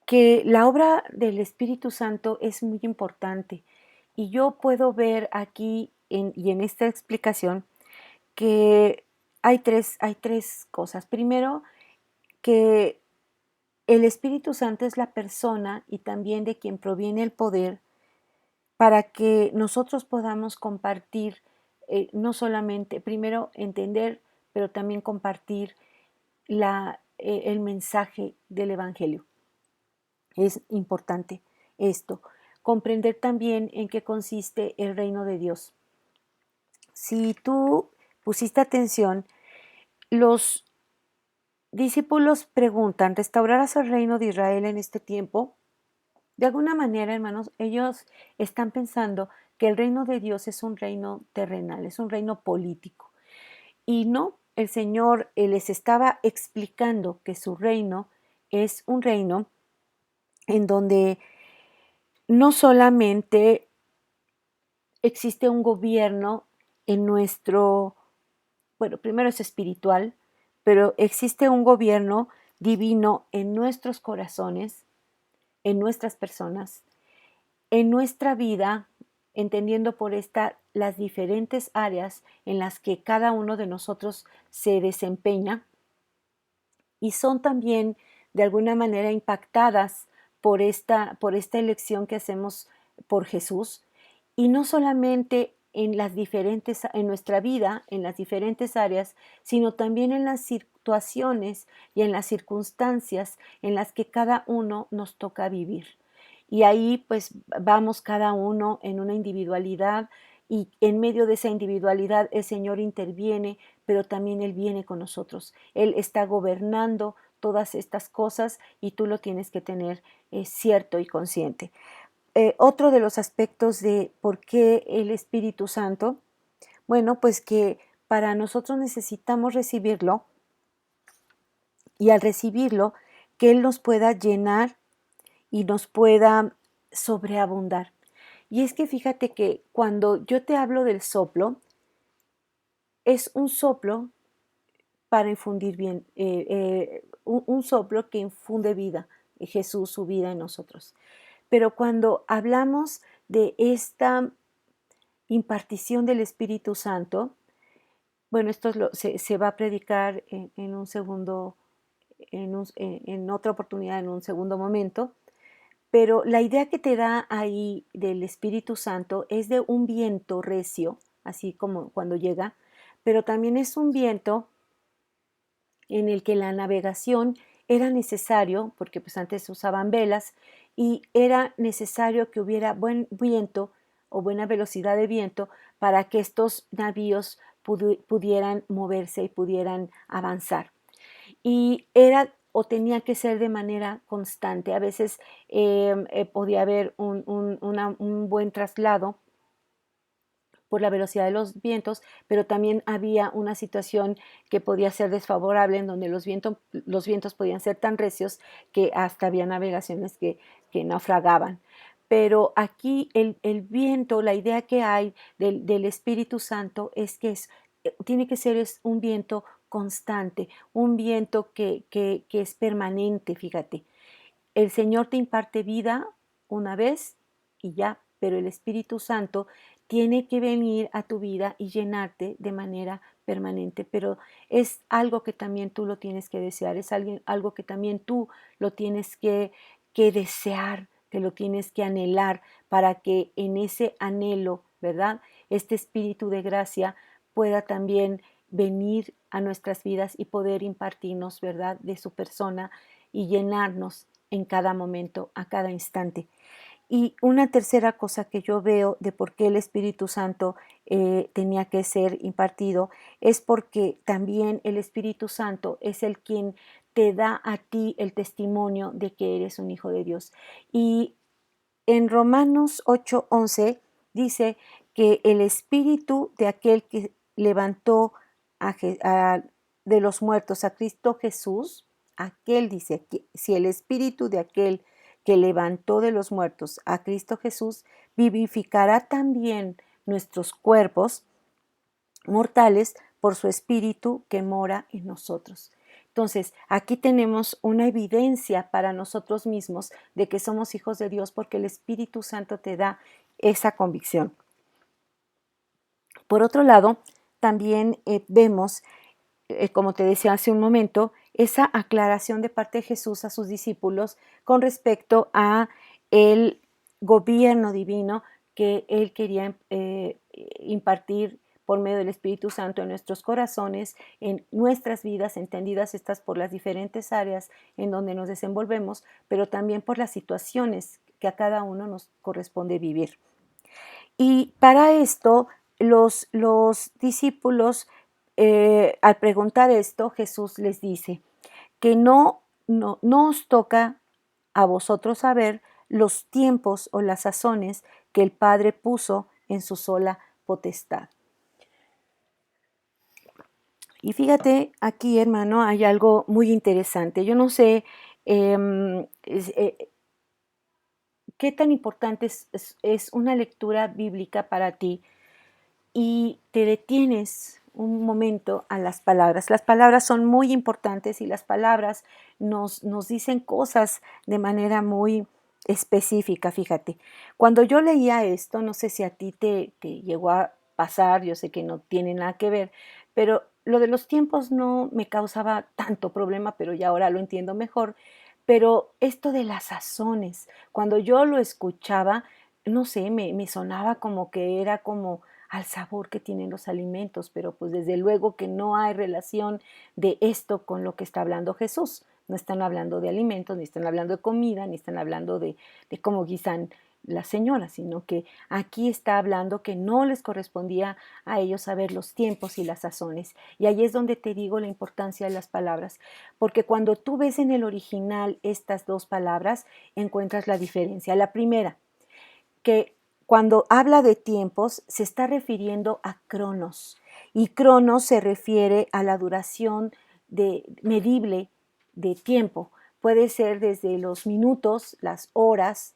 que la obra del Espíritu Santo es muy importante y yo puedo ver aquí y en esta explicación que hay tres cosas. Primero, que el Espíritu Santo es la persona y también de quien proviene el poder para que nosotros podamos compartir, no solamente, primero entender, pero también compartir el mensaje del Evangelio. Es importante esto. Comprender también en qué consiste el reino de Dios. Si tú pusiste atención, los discípulos preguntan, ¿restaurarás el reino de Israel en este tiempo? De alguna manera, hermanos, ellos están pensando que el reino de Dios es un reino terrenal, es un reino político. Y no, el Señor les estaba explicando que su reino es un reino en donde no solamente existe un gobierno en nuestro, bueno, primero es espiritual, pero existe un gobierno divino en nuestros corazones, en nuestras personas, en nuestra vida, entendiendo por esta las diferentes áreas en las que cada uno de nosotros se desempeña y son también de alguna manera impactadas por esta elección que hacemos por Jesús y no solamente en las diferentes en nuestra vida, en las diferentes áreas, sino también en las situaciones y en las circunstancias en las que cada uno nos toca vivir. Y ahí pues vamos cada uno en una individualidad y en medio de esa individualidad el Señor interviene, pero también Él viene con nosotros. Él está gobernando todas estas cosas y tú lo tienes que tener cierto y consciente. Otro de los aspectos de por qué el Espíritu Santo, bueno, pues que para nosotros necesitamos recibirlo y al recibirlo, que Él nos pueda llenar y nos pueda sobreabundar. Y es que fíjate que cuando yo te hablo del soplo, es un soplo para infundir bien, un soplo que infunde vida, Jesús su vida en nosotros. Pero cuando hablamos de esta impartición del Espíritu Santo, bueno, esto se va a predicar en un segundo, en otra oportunidad, en un segundo momento, pero la idea que te da ahí del Espíritu Santo es de un viento recio, así como cuando llega, pero también es un viento en el que la navegación era necesario, porque pues antes se usaban velas, y era necesario que hubiera buen viento o buena velocidad de viento para que estos navíos pudieran moverse y pudieran avanzar. Y era o tenía que ser de manera constante. A veces podía haber un buen traslado por la velocidad de los vientos, pero también había una situación que podía ser desfavorable en donde los vientos podían ser tan recios que hasta había navegaciones que naufragaban. Pero aquí el viento, la idea que hay del Espíritu Santo es que tiene que ser un viento constante, un viento que es permanente, fíjate. El Señor te imparte vida una vez y ya, pero el Espíritu Santo tiene que venir a tu vida y llenarte de manera permanente, pero es algo que también tú lo tienes que desear, es algo que también tú lo tienes que desear, que lo tienes que anhelar para que en ese anhelo, ¿verdad? Este espíritu de gracia pueda también venir a nuestras vidas y poder impartirnos, ¿verdad?, de su persona y llenarnos en cada momento, a cada instante. Y una tercera cosa que yo veo de por qué el Espíritu Santo tenía que ser impartido es porque también el Espíritu Santo es el quien te da a ti el testimonio de que eres un hijo de Dios. Y en Romanos 8:11 dice que el Espíritu de aquel que levantó de los muertos a Cristo Jesús, aquel dice que si el Espíritu de aquel que levantó de los muertos a Cristo Jesús vivificará también nuestros cuerpos mortales por su Espíritu que mora en nosotros. Entonces, aquí tenemos una evidencia para nosotros mismos de que somos hijos de Dios porque el Espíritu Santo te da esa convicción. Por otro lado, también vemos, como te decía hace un momento, esa aclaración de parte de Jesús a sus discípulos con respecto a el gobierno divino que él quería impartir por medio del Espíritu Santo en nuestros corazones, en nuestras vidas, entendidas estas por las diferentes áreas en donde nos desenvolvemos, pero también por las situaciones que a cada uno nos corresponde vivir. Y para esto, los discípulos, al preguntar esto, Jesús les dice que no os toca a vosotros saber los tiempos o las sazones que el Padre puso en su sola potestad. Y fíjate, aquí, hermano, hay algo muy interesante. Yo no sé qué tan importante es una lectura bíblica para ti y te detienes un momento a las palabras. Las palabras son muy importantes y las palabras nos dicen cosas de manera muy específica, fíjate. Cuando yo leía esto, no sé si a ti te llegó a pasar, yo sé que no tiene nada que ver, pero lo de los tiempos no me causaba tanto problema, pero ya ahora lo entiendo mejor. Pero esto de las sazones, cuando yo lo escuchaba, no sé, me sonaba como que era como al sabor que tienen los alimentos, pero pues desde luego que no hay relación de esto con lo que está hablando Jesús. No están hablando de alimentos, ni están hablando de comida, ni están hablando de cómo guisan las señoras, sino que aquí está hablando que no les correspondía a ellos saber los tiempos y las sazones. Y ahí es donde te digo la importancia de las palabras, porque cuando tú ves en el original estas dos palabras, encuentras la diferencia. La primera, que cuando habla de tiempos se está refiriendo a cronos y cronos se refiere a la duración medible de tiempo. Puede ser desde los minutos, las horas,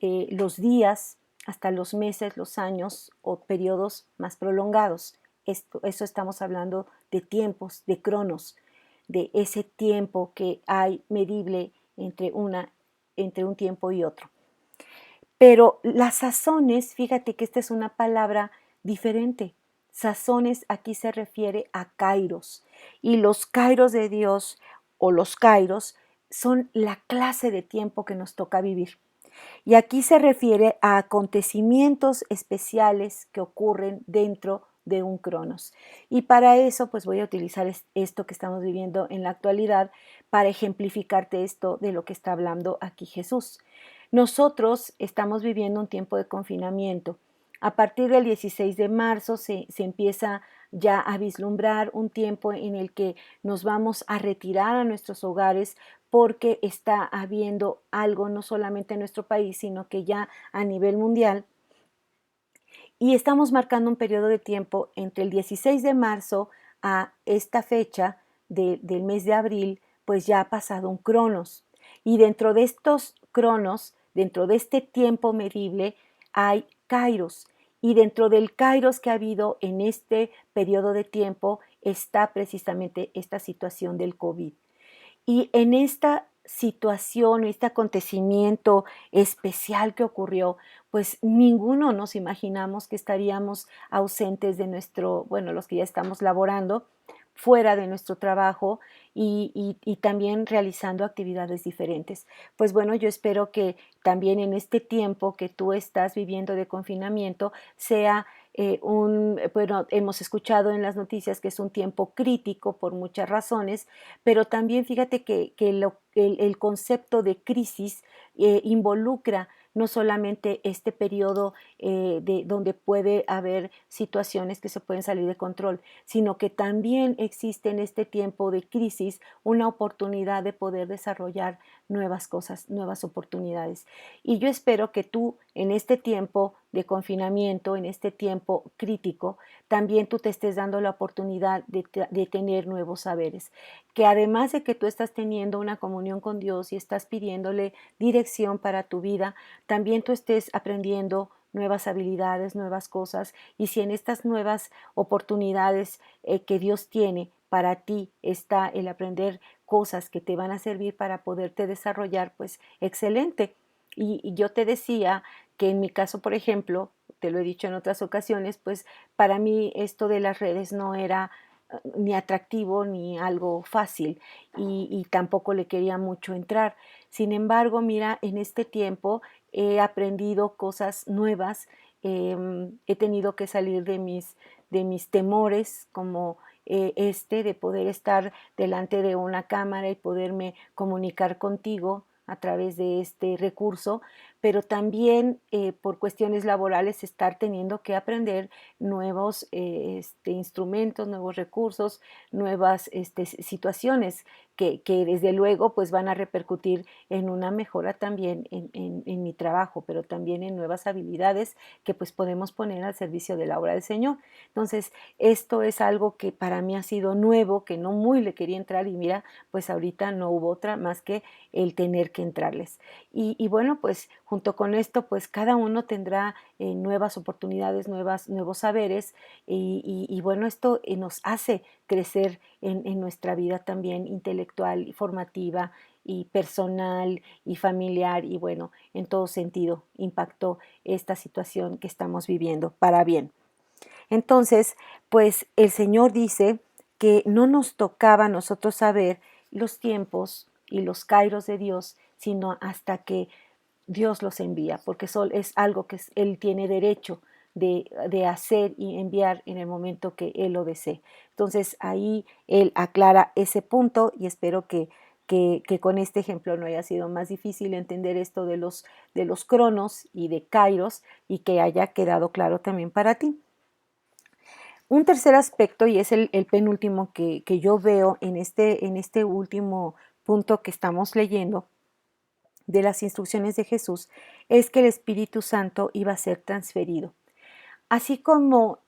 los días, hasta los meses, los años o periodos más prolongados. Eso estamos hablando de tiempos, de cronos, de ese tiempo que hay medible entre un tiempo y otro. Pero las sazones, fíjate que esta es una palabra diferente. Sazones aquí se refiere a kairos. Y los kairos de Dios o los kairos son la clase de tiempo que nos toca vivir. Y aquí se refiere a acontecimientos especiales que ocurren dentro de un cronos. Y para eso, pues voy a utilizar esto que estamos viviendo en la actualidad para ejemplificarte esto de lo que está hablando aquí Jesús. Nosotros estamos viviendo un tiempo de confinamiento. A partir del 16 de marzo se empieza ya a vislumbrar un tiempo en el que nos vamos a retirar a nuestros hogares porque está habiendo algo no solamente en nuestro país, sino que ya a nivel mundial. Y estamos marcando un periodo de tiempo entre el 16 de marzo a esta fecha del mes de abril, pues ya ha pasado un cronos. Y dentro de estos cronos, dentro de este tiempo medible, hay kairos. Y dentro del kairos que ha habido en este periodo de tiempo está precisamente esta situación del COVID. Y en esta situación, este acontecimiento especial que ocurrió, pues ninguno nos imaginamos que estaríamos ausentes de nuestro, bueno, los que ya estamos laborando, fuera de nuestro trabajo y también realizando actividades diferentes. Pues bueno, yo espero que también en este tiempo que tú estás viviendo de confinamiento sea bueno, hemos escuchado en las noticias que es un tiempo crítico por muchas razones, pero también fíjate que el concepto de crisis involucra no solamente este periodo donde puede haber situaciones que se pueden salir de control, sino que también existe en este tiempo de crisis una oportunidad de poder desarrollar nuevas cosas, nuevas oportunidades. Y yo espero que tú en este tiempo de confinamiento, en este tiempo crítico, también tú te estés dando la oportunidad de tener nuevos saberes, que además de que tú estás teniendo una comunión con Dios y estás pidiéndole dirección para tu vida, también tú estés aprendiendo nuevas habilidades, nuevas cosas, y si en estas nuevas oportunidades que Dios tiene para ti está el aprender cosas que te van a servir para poderte desarrollar, pues excelente. Y yo te decía que en mi caso, por ejemplo, te lo he dicho en otras ocasiones, pues para mí esto de las redes no era ni atractivo ni algo fácil y tampoco le quería mucho entrar. Sin embargo, mira, en este tiempo he aprendido cosas nuevas, he tenido que salir de mis temores como de poder estar delante de una cámara y poderme comunicar contigo a través de este recurso, pero también por cuestiones laborales estar teniendo que aprender nuevos instrumentos, nuevos recursos, nuevas situaciones que desde luego pues van a repercutir en una mejora también en mi trabajo, pero también en nuevas habilidades que pues podemos poner al servicio de la obra del Señor. Entonces, esto es algo que para mí ha sido nuevo, que no muy le quería entrar y mira, pues ahorita no hubo otra más que el tener que entrarles. Y bueno, pues junto con esto, pues cada uno tendrá nuevas oportunidades, nuevos saberes y bueno, esto nos hace crecer en nuestra vida también intelectual y formativa y personal y familiar y bueno, en todo sentido impactó esta situación que estamos viviendo para bien. Entonces, pues el Señor dice que no nos tocaba a nosotros saber los tiempos y los kairos de Dios, sino hasta que Dios los envía, porque eso es algo que Él tiene derecho de hacer y enviar en el momento que Él lo desee. Entonces ahí Él aclara ese punto y espero que con este ejemplo no haya sido más difícil entender esto de los cronos y de kairos y que haya quedado claro también para ti. Un tercer aspecto, y es el penúltimo que yo veo en este último punto que estamos leyendo de las instrucciones de Jesús, es que el Espíritu Santo iba a ser transferido. Así como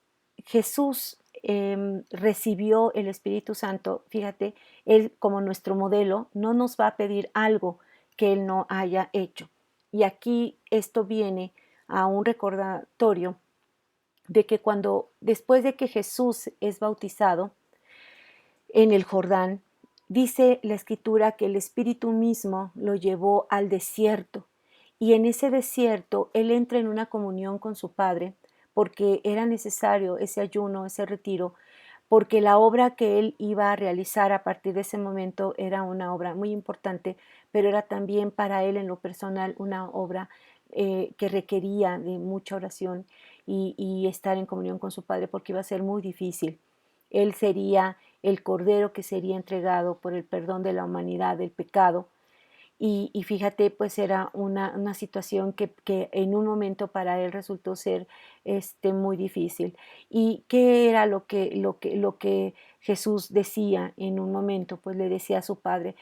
Jesús recibió el Espíritu Santo, fíjate, Él como nuestro modelo no nos va a pedir algo que Él no haya hecho. Y aquí esto viene a un recordatorio de que después de que Jesús es bautizado en el Jordán, dice la Escritura que el Espíritu mismo lo llevó al desierto y en ese desierto él entra en una comunión con su Padre porque era necesario ese ayuno, ese retiro, porque la obra que él iba a realizar a partir de ese momento era una obra muy importante, pero era también para él en lo personal una obra que requería de mucha oración y estar en comunión con su Padre porque iba a ser muy difícil. Él sería el cordero que sería entregado por el perdón de la humanidad del pecado. Y fíjate, pues era una situación que en un momento para él resultó ser muy difícil. ¿Y qué era lo que Jesús decía en un momento? Pues le decía a su padre,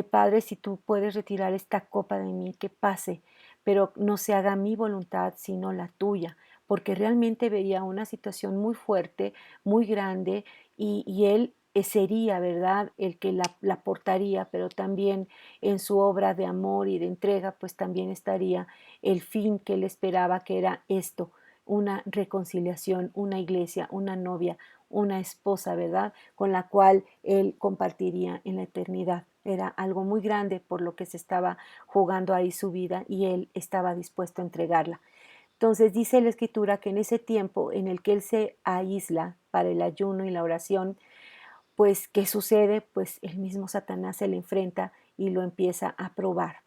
Padre, si tú puedes retirar esta copa de mí, que pase, pero no se haga mi voluntad, sino la tuya, porque realmente veía una situación muy fuerte, muy grande, y él sería, ¿verdad?, el que la portaría, pero también en su obra de amor y de entrega, pues también estaría el fin que él esperaba, que era esto, una reconciliación, una iglesia, una novia, una esposa, ¿verdad?, con la cual él compartiría en la eternidad. Era algo muy grande por lo que se estaba jugando ahí su vida y él estaba dispuesto a entregarla. Entonces dice la Escritura que en ese tiempo en el que él se aísla para el ayuno y la oración, pues ¿qué sucede? Pues el mismo Satanás se le enfrenta y lo empieza a probar.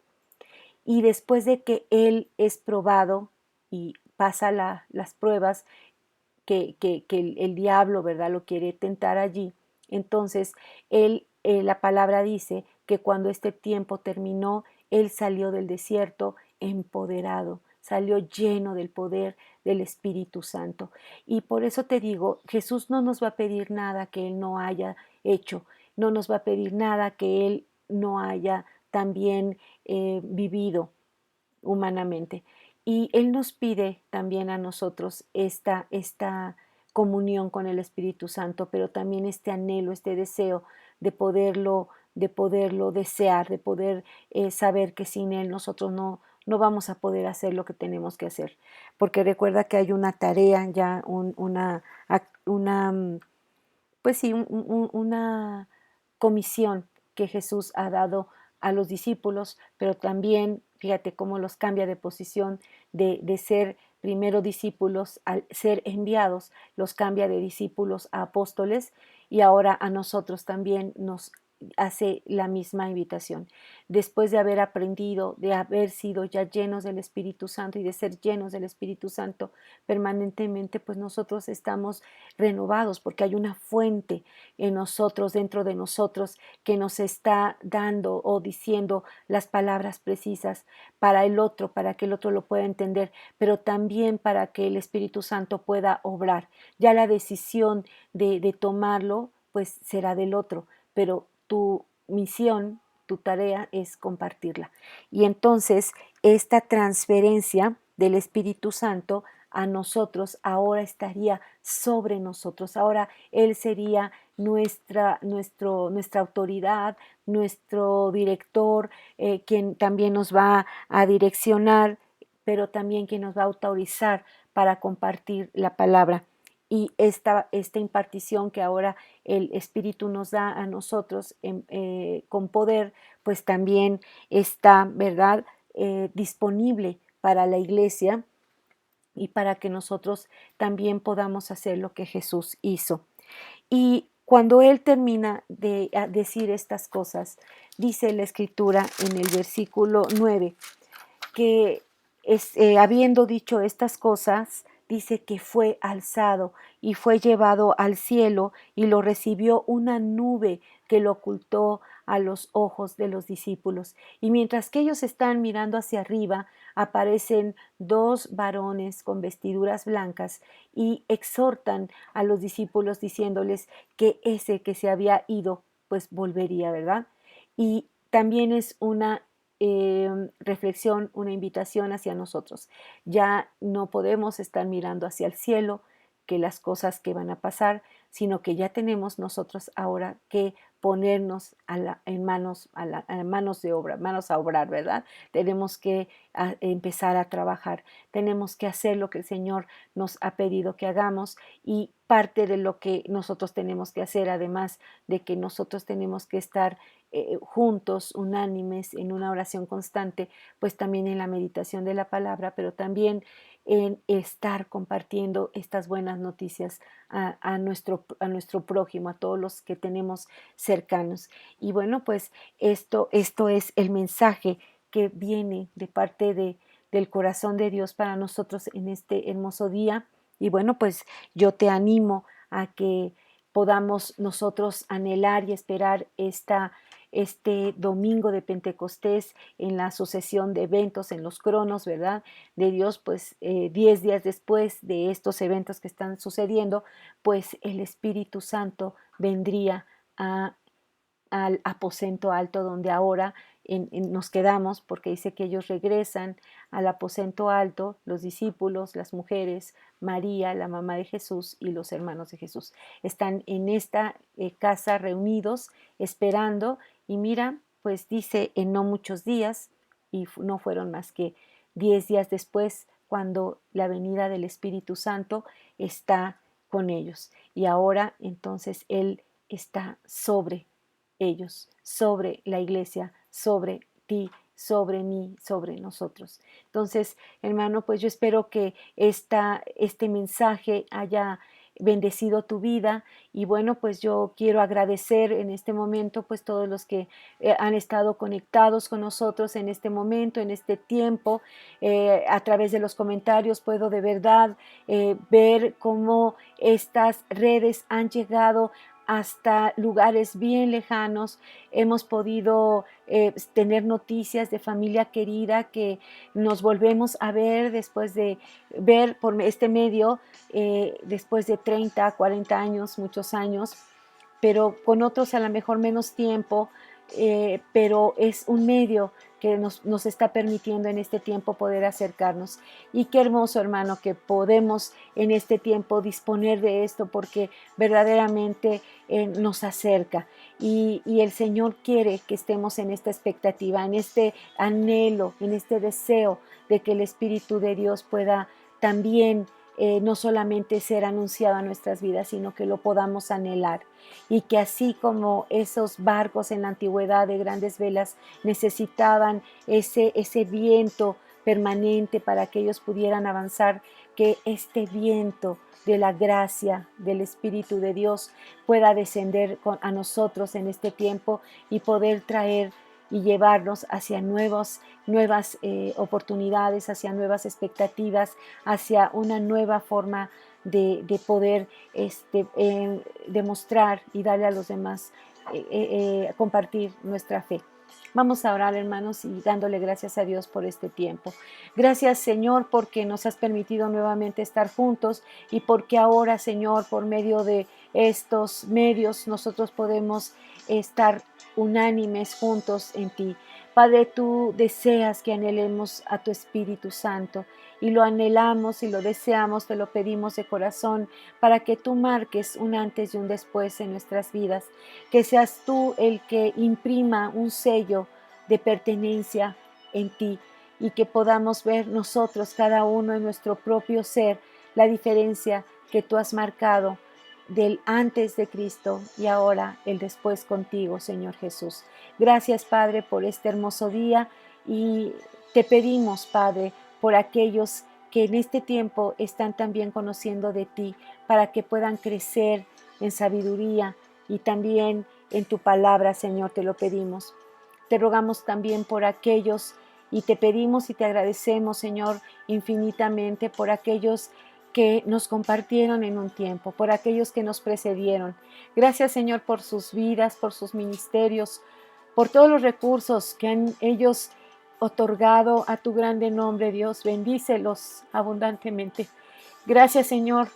Y después de que él es probado y pasa las pruebas que el diablo, ¿verdad?, lo quiere tentar allí, entonces la palabra dice que cuando este tiempo terminó, él salió del desierto empoderado, salió lleno del poder del Espíritu Santo. Y por eso te digo, Jesús no nos va a pedir nada que Él no haya hecho, no nos va a pedir nada que Él no haya también vivido humanamente. Y Él nos pide también a nosotros esta comunión con el Espíritu Santo, pero también este anhelo, este deseo de poderlo desear, de poder saber que sin Él nosotros no vamos a poder hacer lo que tenemos que hacer. Porque recuerda que hay una tarea, ya pues sí, una comisión que Jesús ha dado a los discípulos, pero también fíjate cómo los cambia de posición de ser primero discípulos al ser enviados, los cambia de discípulos a apóstoles y ahora a nosotros también nos hace la misma invitación. Después de haber aprendido, de haber sido ya llenos del Espíritu Santo y de ser llenos del Espíritu Santo permanentemente, pues nosotros estamos renovados porque hay una fuente en nosotros, dentro de nosotros, que nos está dando o diciendo las palabras precisas para el otro, para que el otro lo pueda entender, pero también para que el Espíritu Santo pueda obrar. Ya la decisión de tomarlo, pues será del otro, pero tu misión, tu tarea es compartirla. Y entonces esta transferencia del Espíritu Santo a nosotros ahora estaría sobre nosotros. Ahora Él sería nuestra autoridad, nuestro director, quien también nos va a direccionar pero también quien nos va a autorizar para compartir la palabra. Y esta impartición que ahora el Espíritu nos da a nosotros con poder, pues también está, ¿verdad?, disponible para la iglesia y para que nosotros también podamos hacer lo que Jesús hizo. Y cuando él termina de decir estas cosas, dice la Escritura en el versículo 9, que habiendo dicho estas cosas, dice que fue alzado y fue llevado al cielo y lo recibió una nube que lo ocultó a los ojos de los discípulos. Y mientras que ellos están mirando hacia arriba, aparecen dos varones con vestiduras blancas y exhortan a los discípulos diciéndoles que ese que se había ido, pues volvería, ¿verdad? Y también es una reflexión, una invitación hacia nosotros. Ya no podemos estar mirando hacia el cielo, que las cosas que van a pasar, sino que ya tenemos nosotros ahora que ponernos en manos, a manos de obra, manos a obrar, ¿verdad? Tenemos que empezar a trabajar, tenemos que hacer lo que el Señor nos ha pedido que hagamos, y parte de lo que nosotros tenemos que hacer, además de que nosotros tenemos que estar juntos, unánimes, en una oración constante, pues también en la meditación de la palabra, pero también en estar compartiendo estas buenas noticias a nuestro prójimo, a todos los que tenemos cercanos. Y bueno, pues esto es el mensaje que viene de parte del corazón de Dios para nosotros en este hermoso día. Y bueno, pues yo te animo a que podamos nosotros anhelar y esperar este domingo de Pentecostés en la sucesión de eventos, en los cronos, ¿verdad?, de Dios, pues 10 días después de estos eventos que están sucediendo, pues el Espíritu Santo vendría al aposento alto donde ahora nos quedamos, porque dice que ellos regresan al aposento alto, los discípulos, las mujeres, María, la mamá de Jesús, y los hermanos de Jesús. Están en esta casa reunidos, esperando, y mira, pues dice en no muchos días, y no fueron más que 10 días después, cuando la venida del Espíritu Santo está con ellos. Y ahora entonces Él está sobre ellos, sobre la iglesia, sobre ti, sobre mí, sobre nosotros. Entonces, hermano, pues yo espero que este mensaje haya bendecido tu vida, y bueno, pues yo quiero agradecer en este momento pues todos los que han estado conectados con nosotros en este momento, en este tiempo. A través de los comentarios puedo de verdad ver cómo estas redes han llegado hasta lugares bien lejanos. Hemos podido tener noticias de familia querida que nos volvemos a ver después de ver por este medio, después de 30, 40 años, muchos años, pero con otros a lo mejor menos tiempo, pero es un medio que nos está permitiendo en este tiempo poder acercarnos. Y qué hermoso, hermano, que podemos en este tiempo disponer de esto, porque verdaderamente nos acerca. Y el Señor quiere que estemos en esta expectativa, en este anhelo, en este deseo de que el Espíritu de Dios pueda también no solamente ser anunciado a nuestras vidas, sino que lo podamos anhelar. Y que así como esos barcos en la antigüedad de grandes velas necesitaban ese viento permanente para que ellos pudieran avanzar, que este viento de la gracia del Espíritu de Dios pueda descender a nosotros en este tiempo y poder traer y llevarnos hacia nuevas oportunidades, hacia nuevas expectativas, hacia una nueva forma de poder demostrar y darle a los demás, compartir nuestra fe. Vamos a orar, hermanos, y dándole gracias a Dios por este tiempo. Gracias, Señor, porque nos has permitido nuevamente estar juntos, y porque ahora, Señor, por medio de estos medios, nosotros podemos estar unánimes juntos en ti. Padre, tú deseas que anhelemos a tu Espíritu Santo, y lo anhelamos y lo deseamos, te lo pedimos de corazón, para que tú marques un antes y un después en nuestras vidas, que seas tú el que imprima un sello de pertenencia en ti, y que podamos ver nosotros, cada uno en nuestro propio ser, la diferencia que tú has marcado del antes de Cristo y ahora el después contigo, Señor Jesús. Gracias, Padre, por este hermoso día y te pedimos, Padre, por aquellos que en este tiempo están también conociendo de ti, para que puedan crecer en sabiduría y también en tu palabra, Señor, te lo pedimos. Te rogamos también por aquellos y te pedimos y te agradecemos, Señor, infinitamente por aquellos que nos compartieron en un tiempo, por aquellos que nos precedieron. Gracias, Señor, por sus vidas, por sus ministerios, por todos los recursos que han ellos otorgado a tu grande nombre, Dios. Bendícelos abundantemente. Gracias, Señor,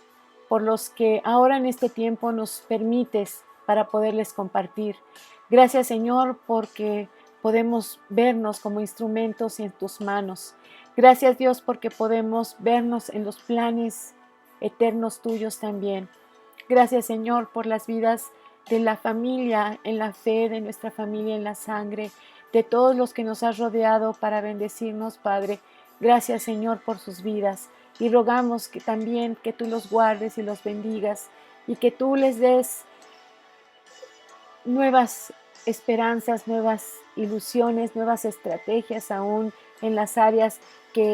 por los que ahora en este tiempo nos permites para poderles compartir. Gracias, Señor, porque podemos vernos como instrumentos en tus manos. Gracias, Dios, porque podemos vernos en los planes eternos tuyos también. Gracias, Señor, por las vidas de la familia, en la fe, de nuestra familia, en la sangre, de todos los que nos has rodeado para bendecirnos, Padre. Gracias, Señor, por sus vidas. Y rogamos que también que tú los guardes y los bendigas y que tú les des nuevas esperanzas, nuevas ilusiones, nuevas estrategias aún en las áreas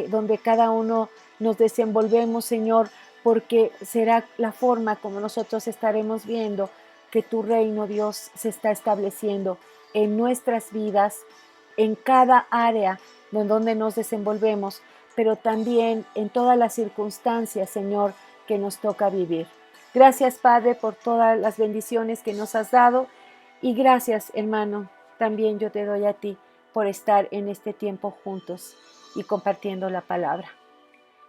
donde cada uno nos desenvolvemos, Señor, porque será la forma como nosotros estaremos viendo que tu reino, Dios, se está estableciendo en nuestras vidas, en cada área donde nos desenvolvemos, pero también en todas las circunstancias, Señor, que nos toca vivir. Gracias, Padre, por todas las bendiciones que nos has dado. Y gracias, hermano, también yo te doy a ti por estar en este tiempo juntos y compartiendo la palabra.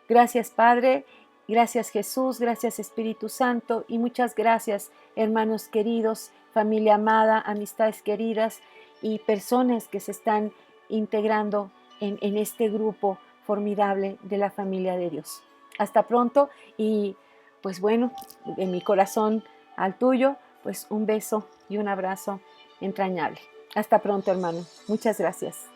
Gracias, Padre, gracias, Jesús, gracias, Espíritu Santo, y muchas gracias, hermanos queridos, familia amada, amistades queridas y personas que se están integrando en este grupo formidable de la familia de Dios. Hasta pronto y pues bueno, de mi corazón al tuyo, pues un beso y un abrazo entrañable. Hasta pronto, hermano. Muchas gracias.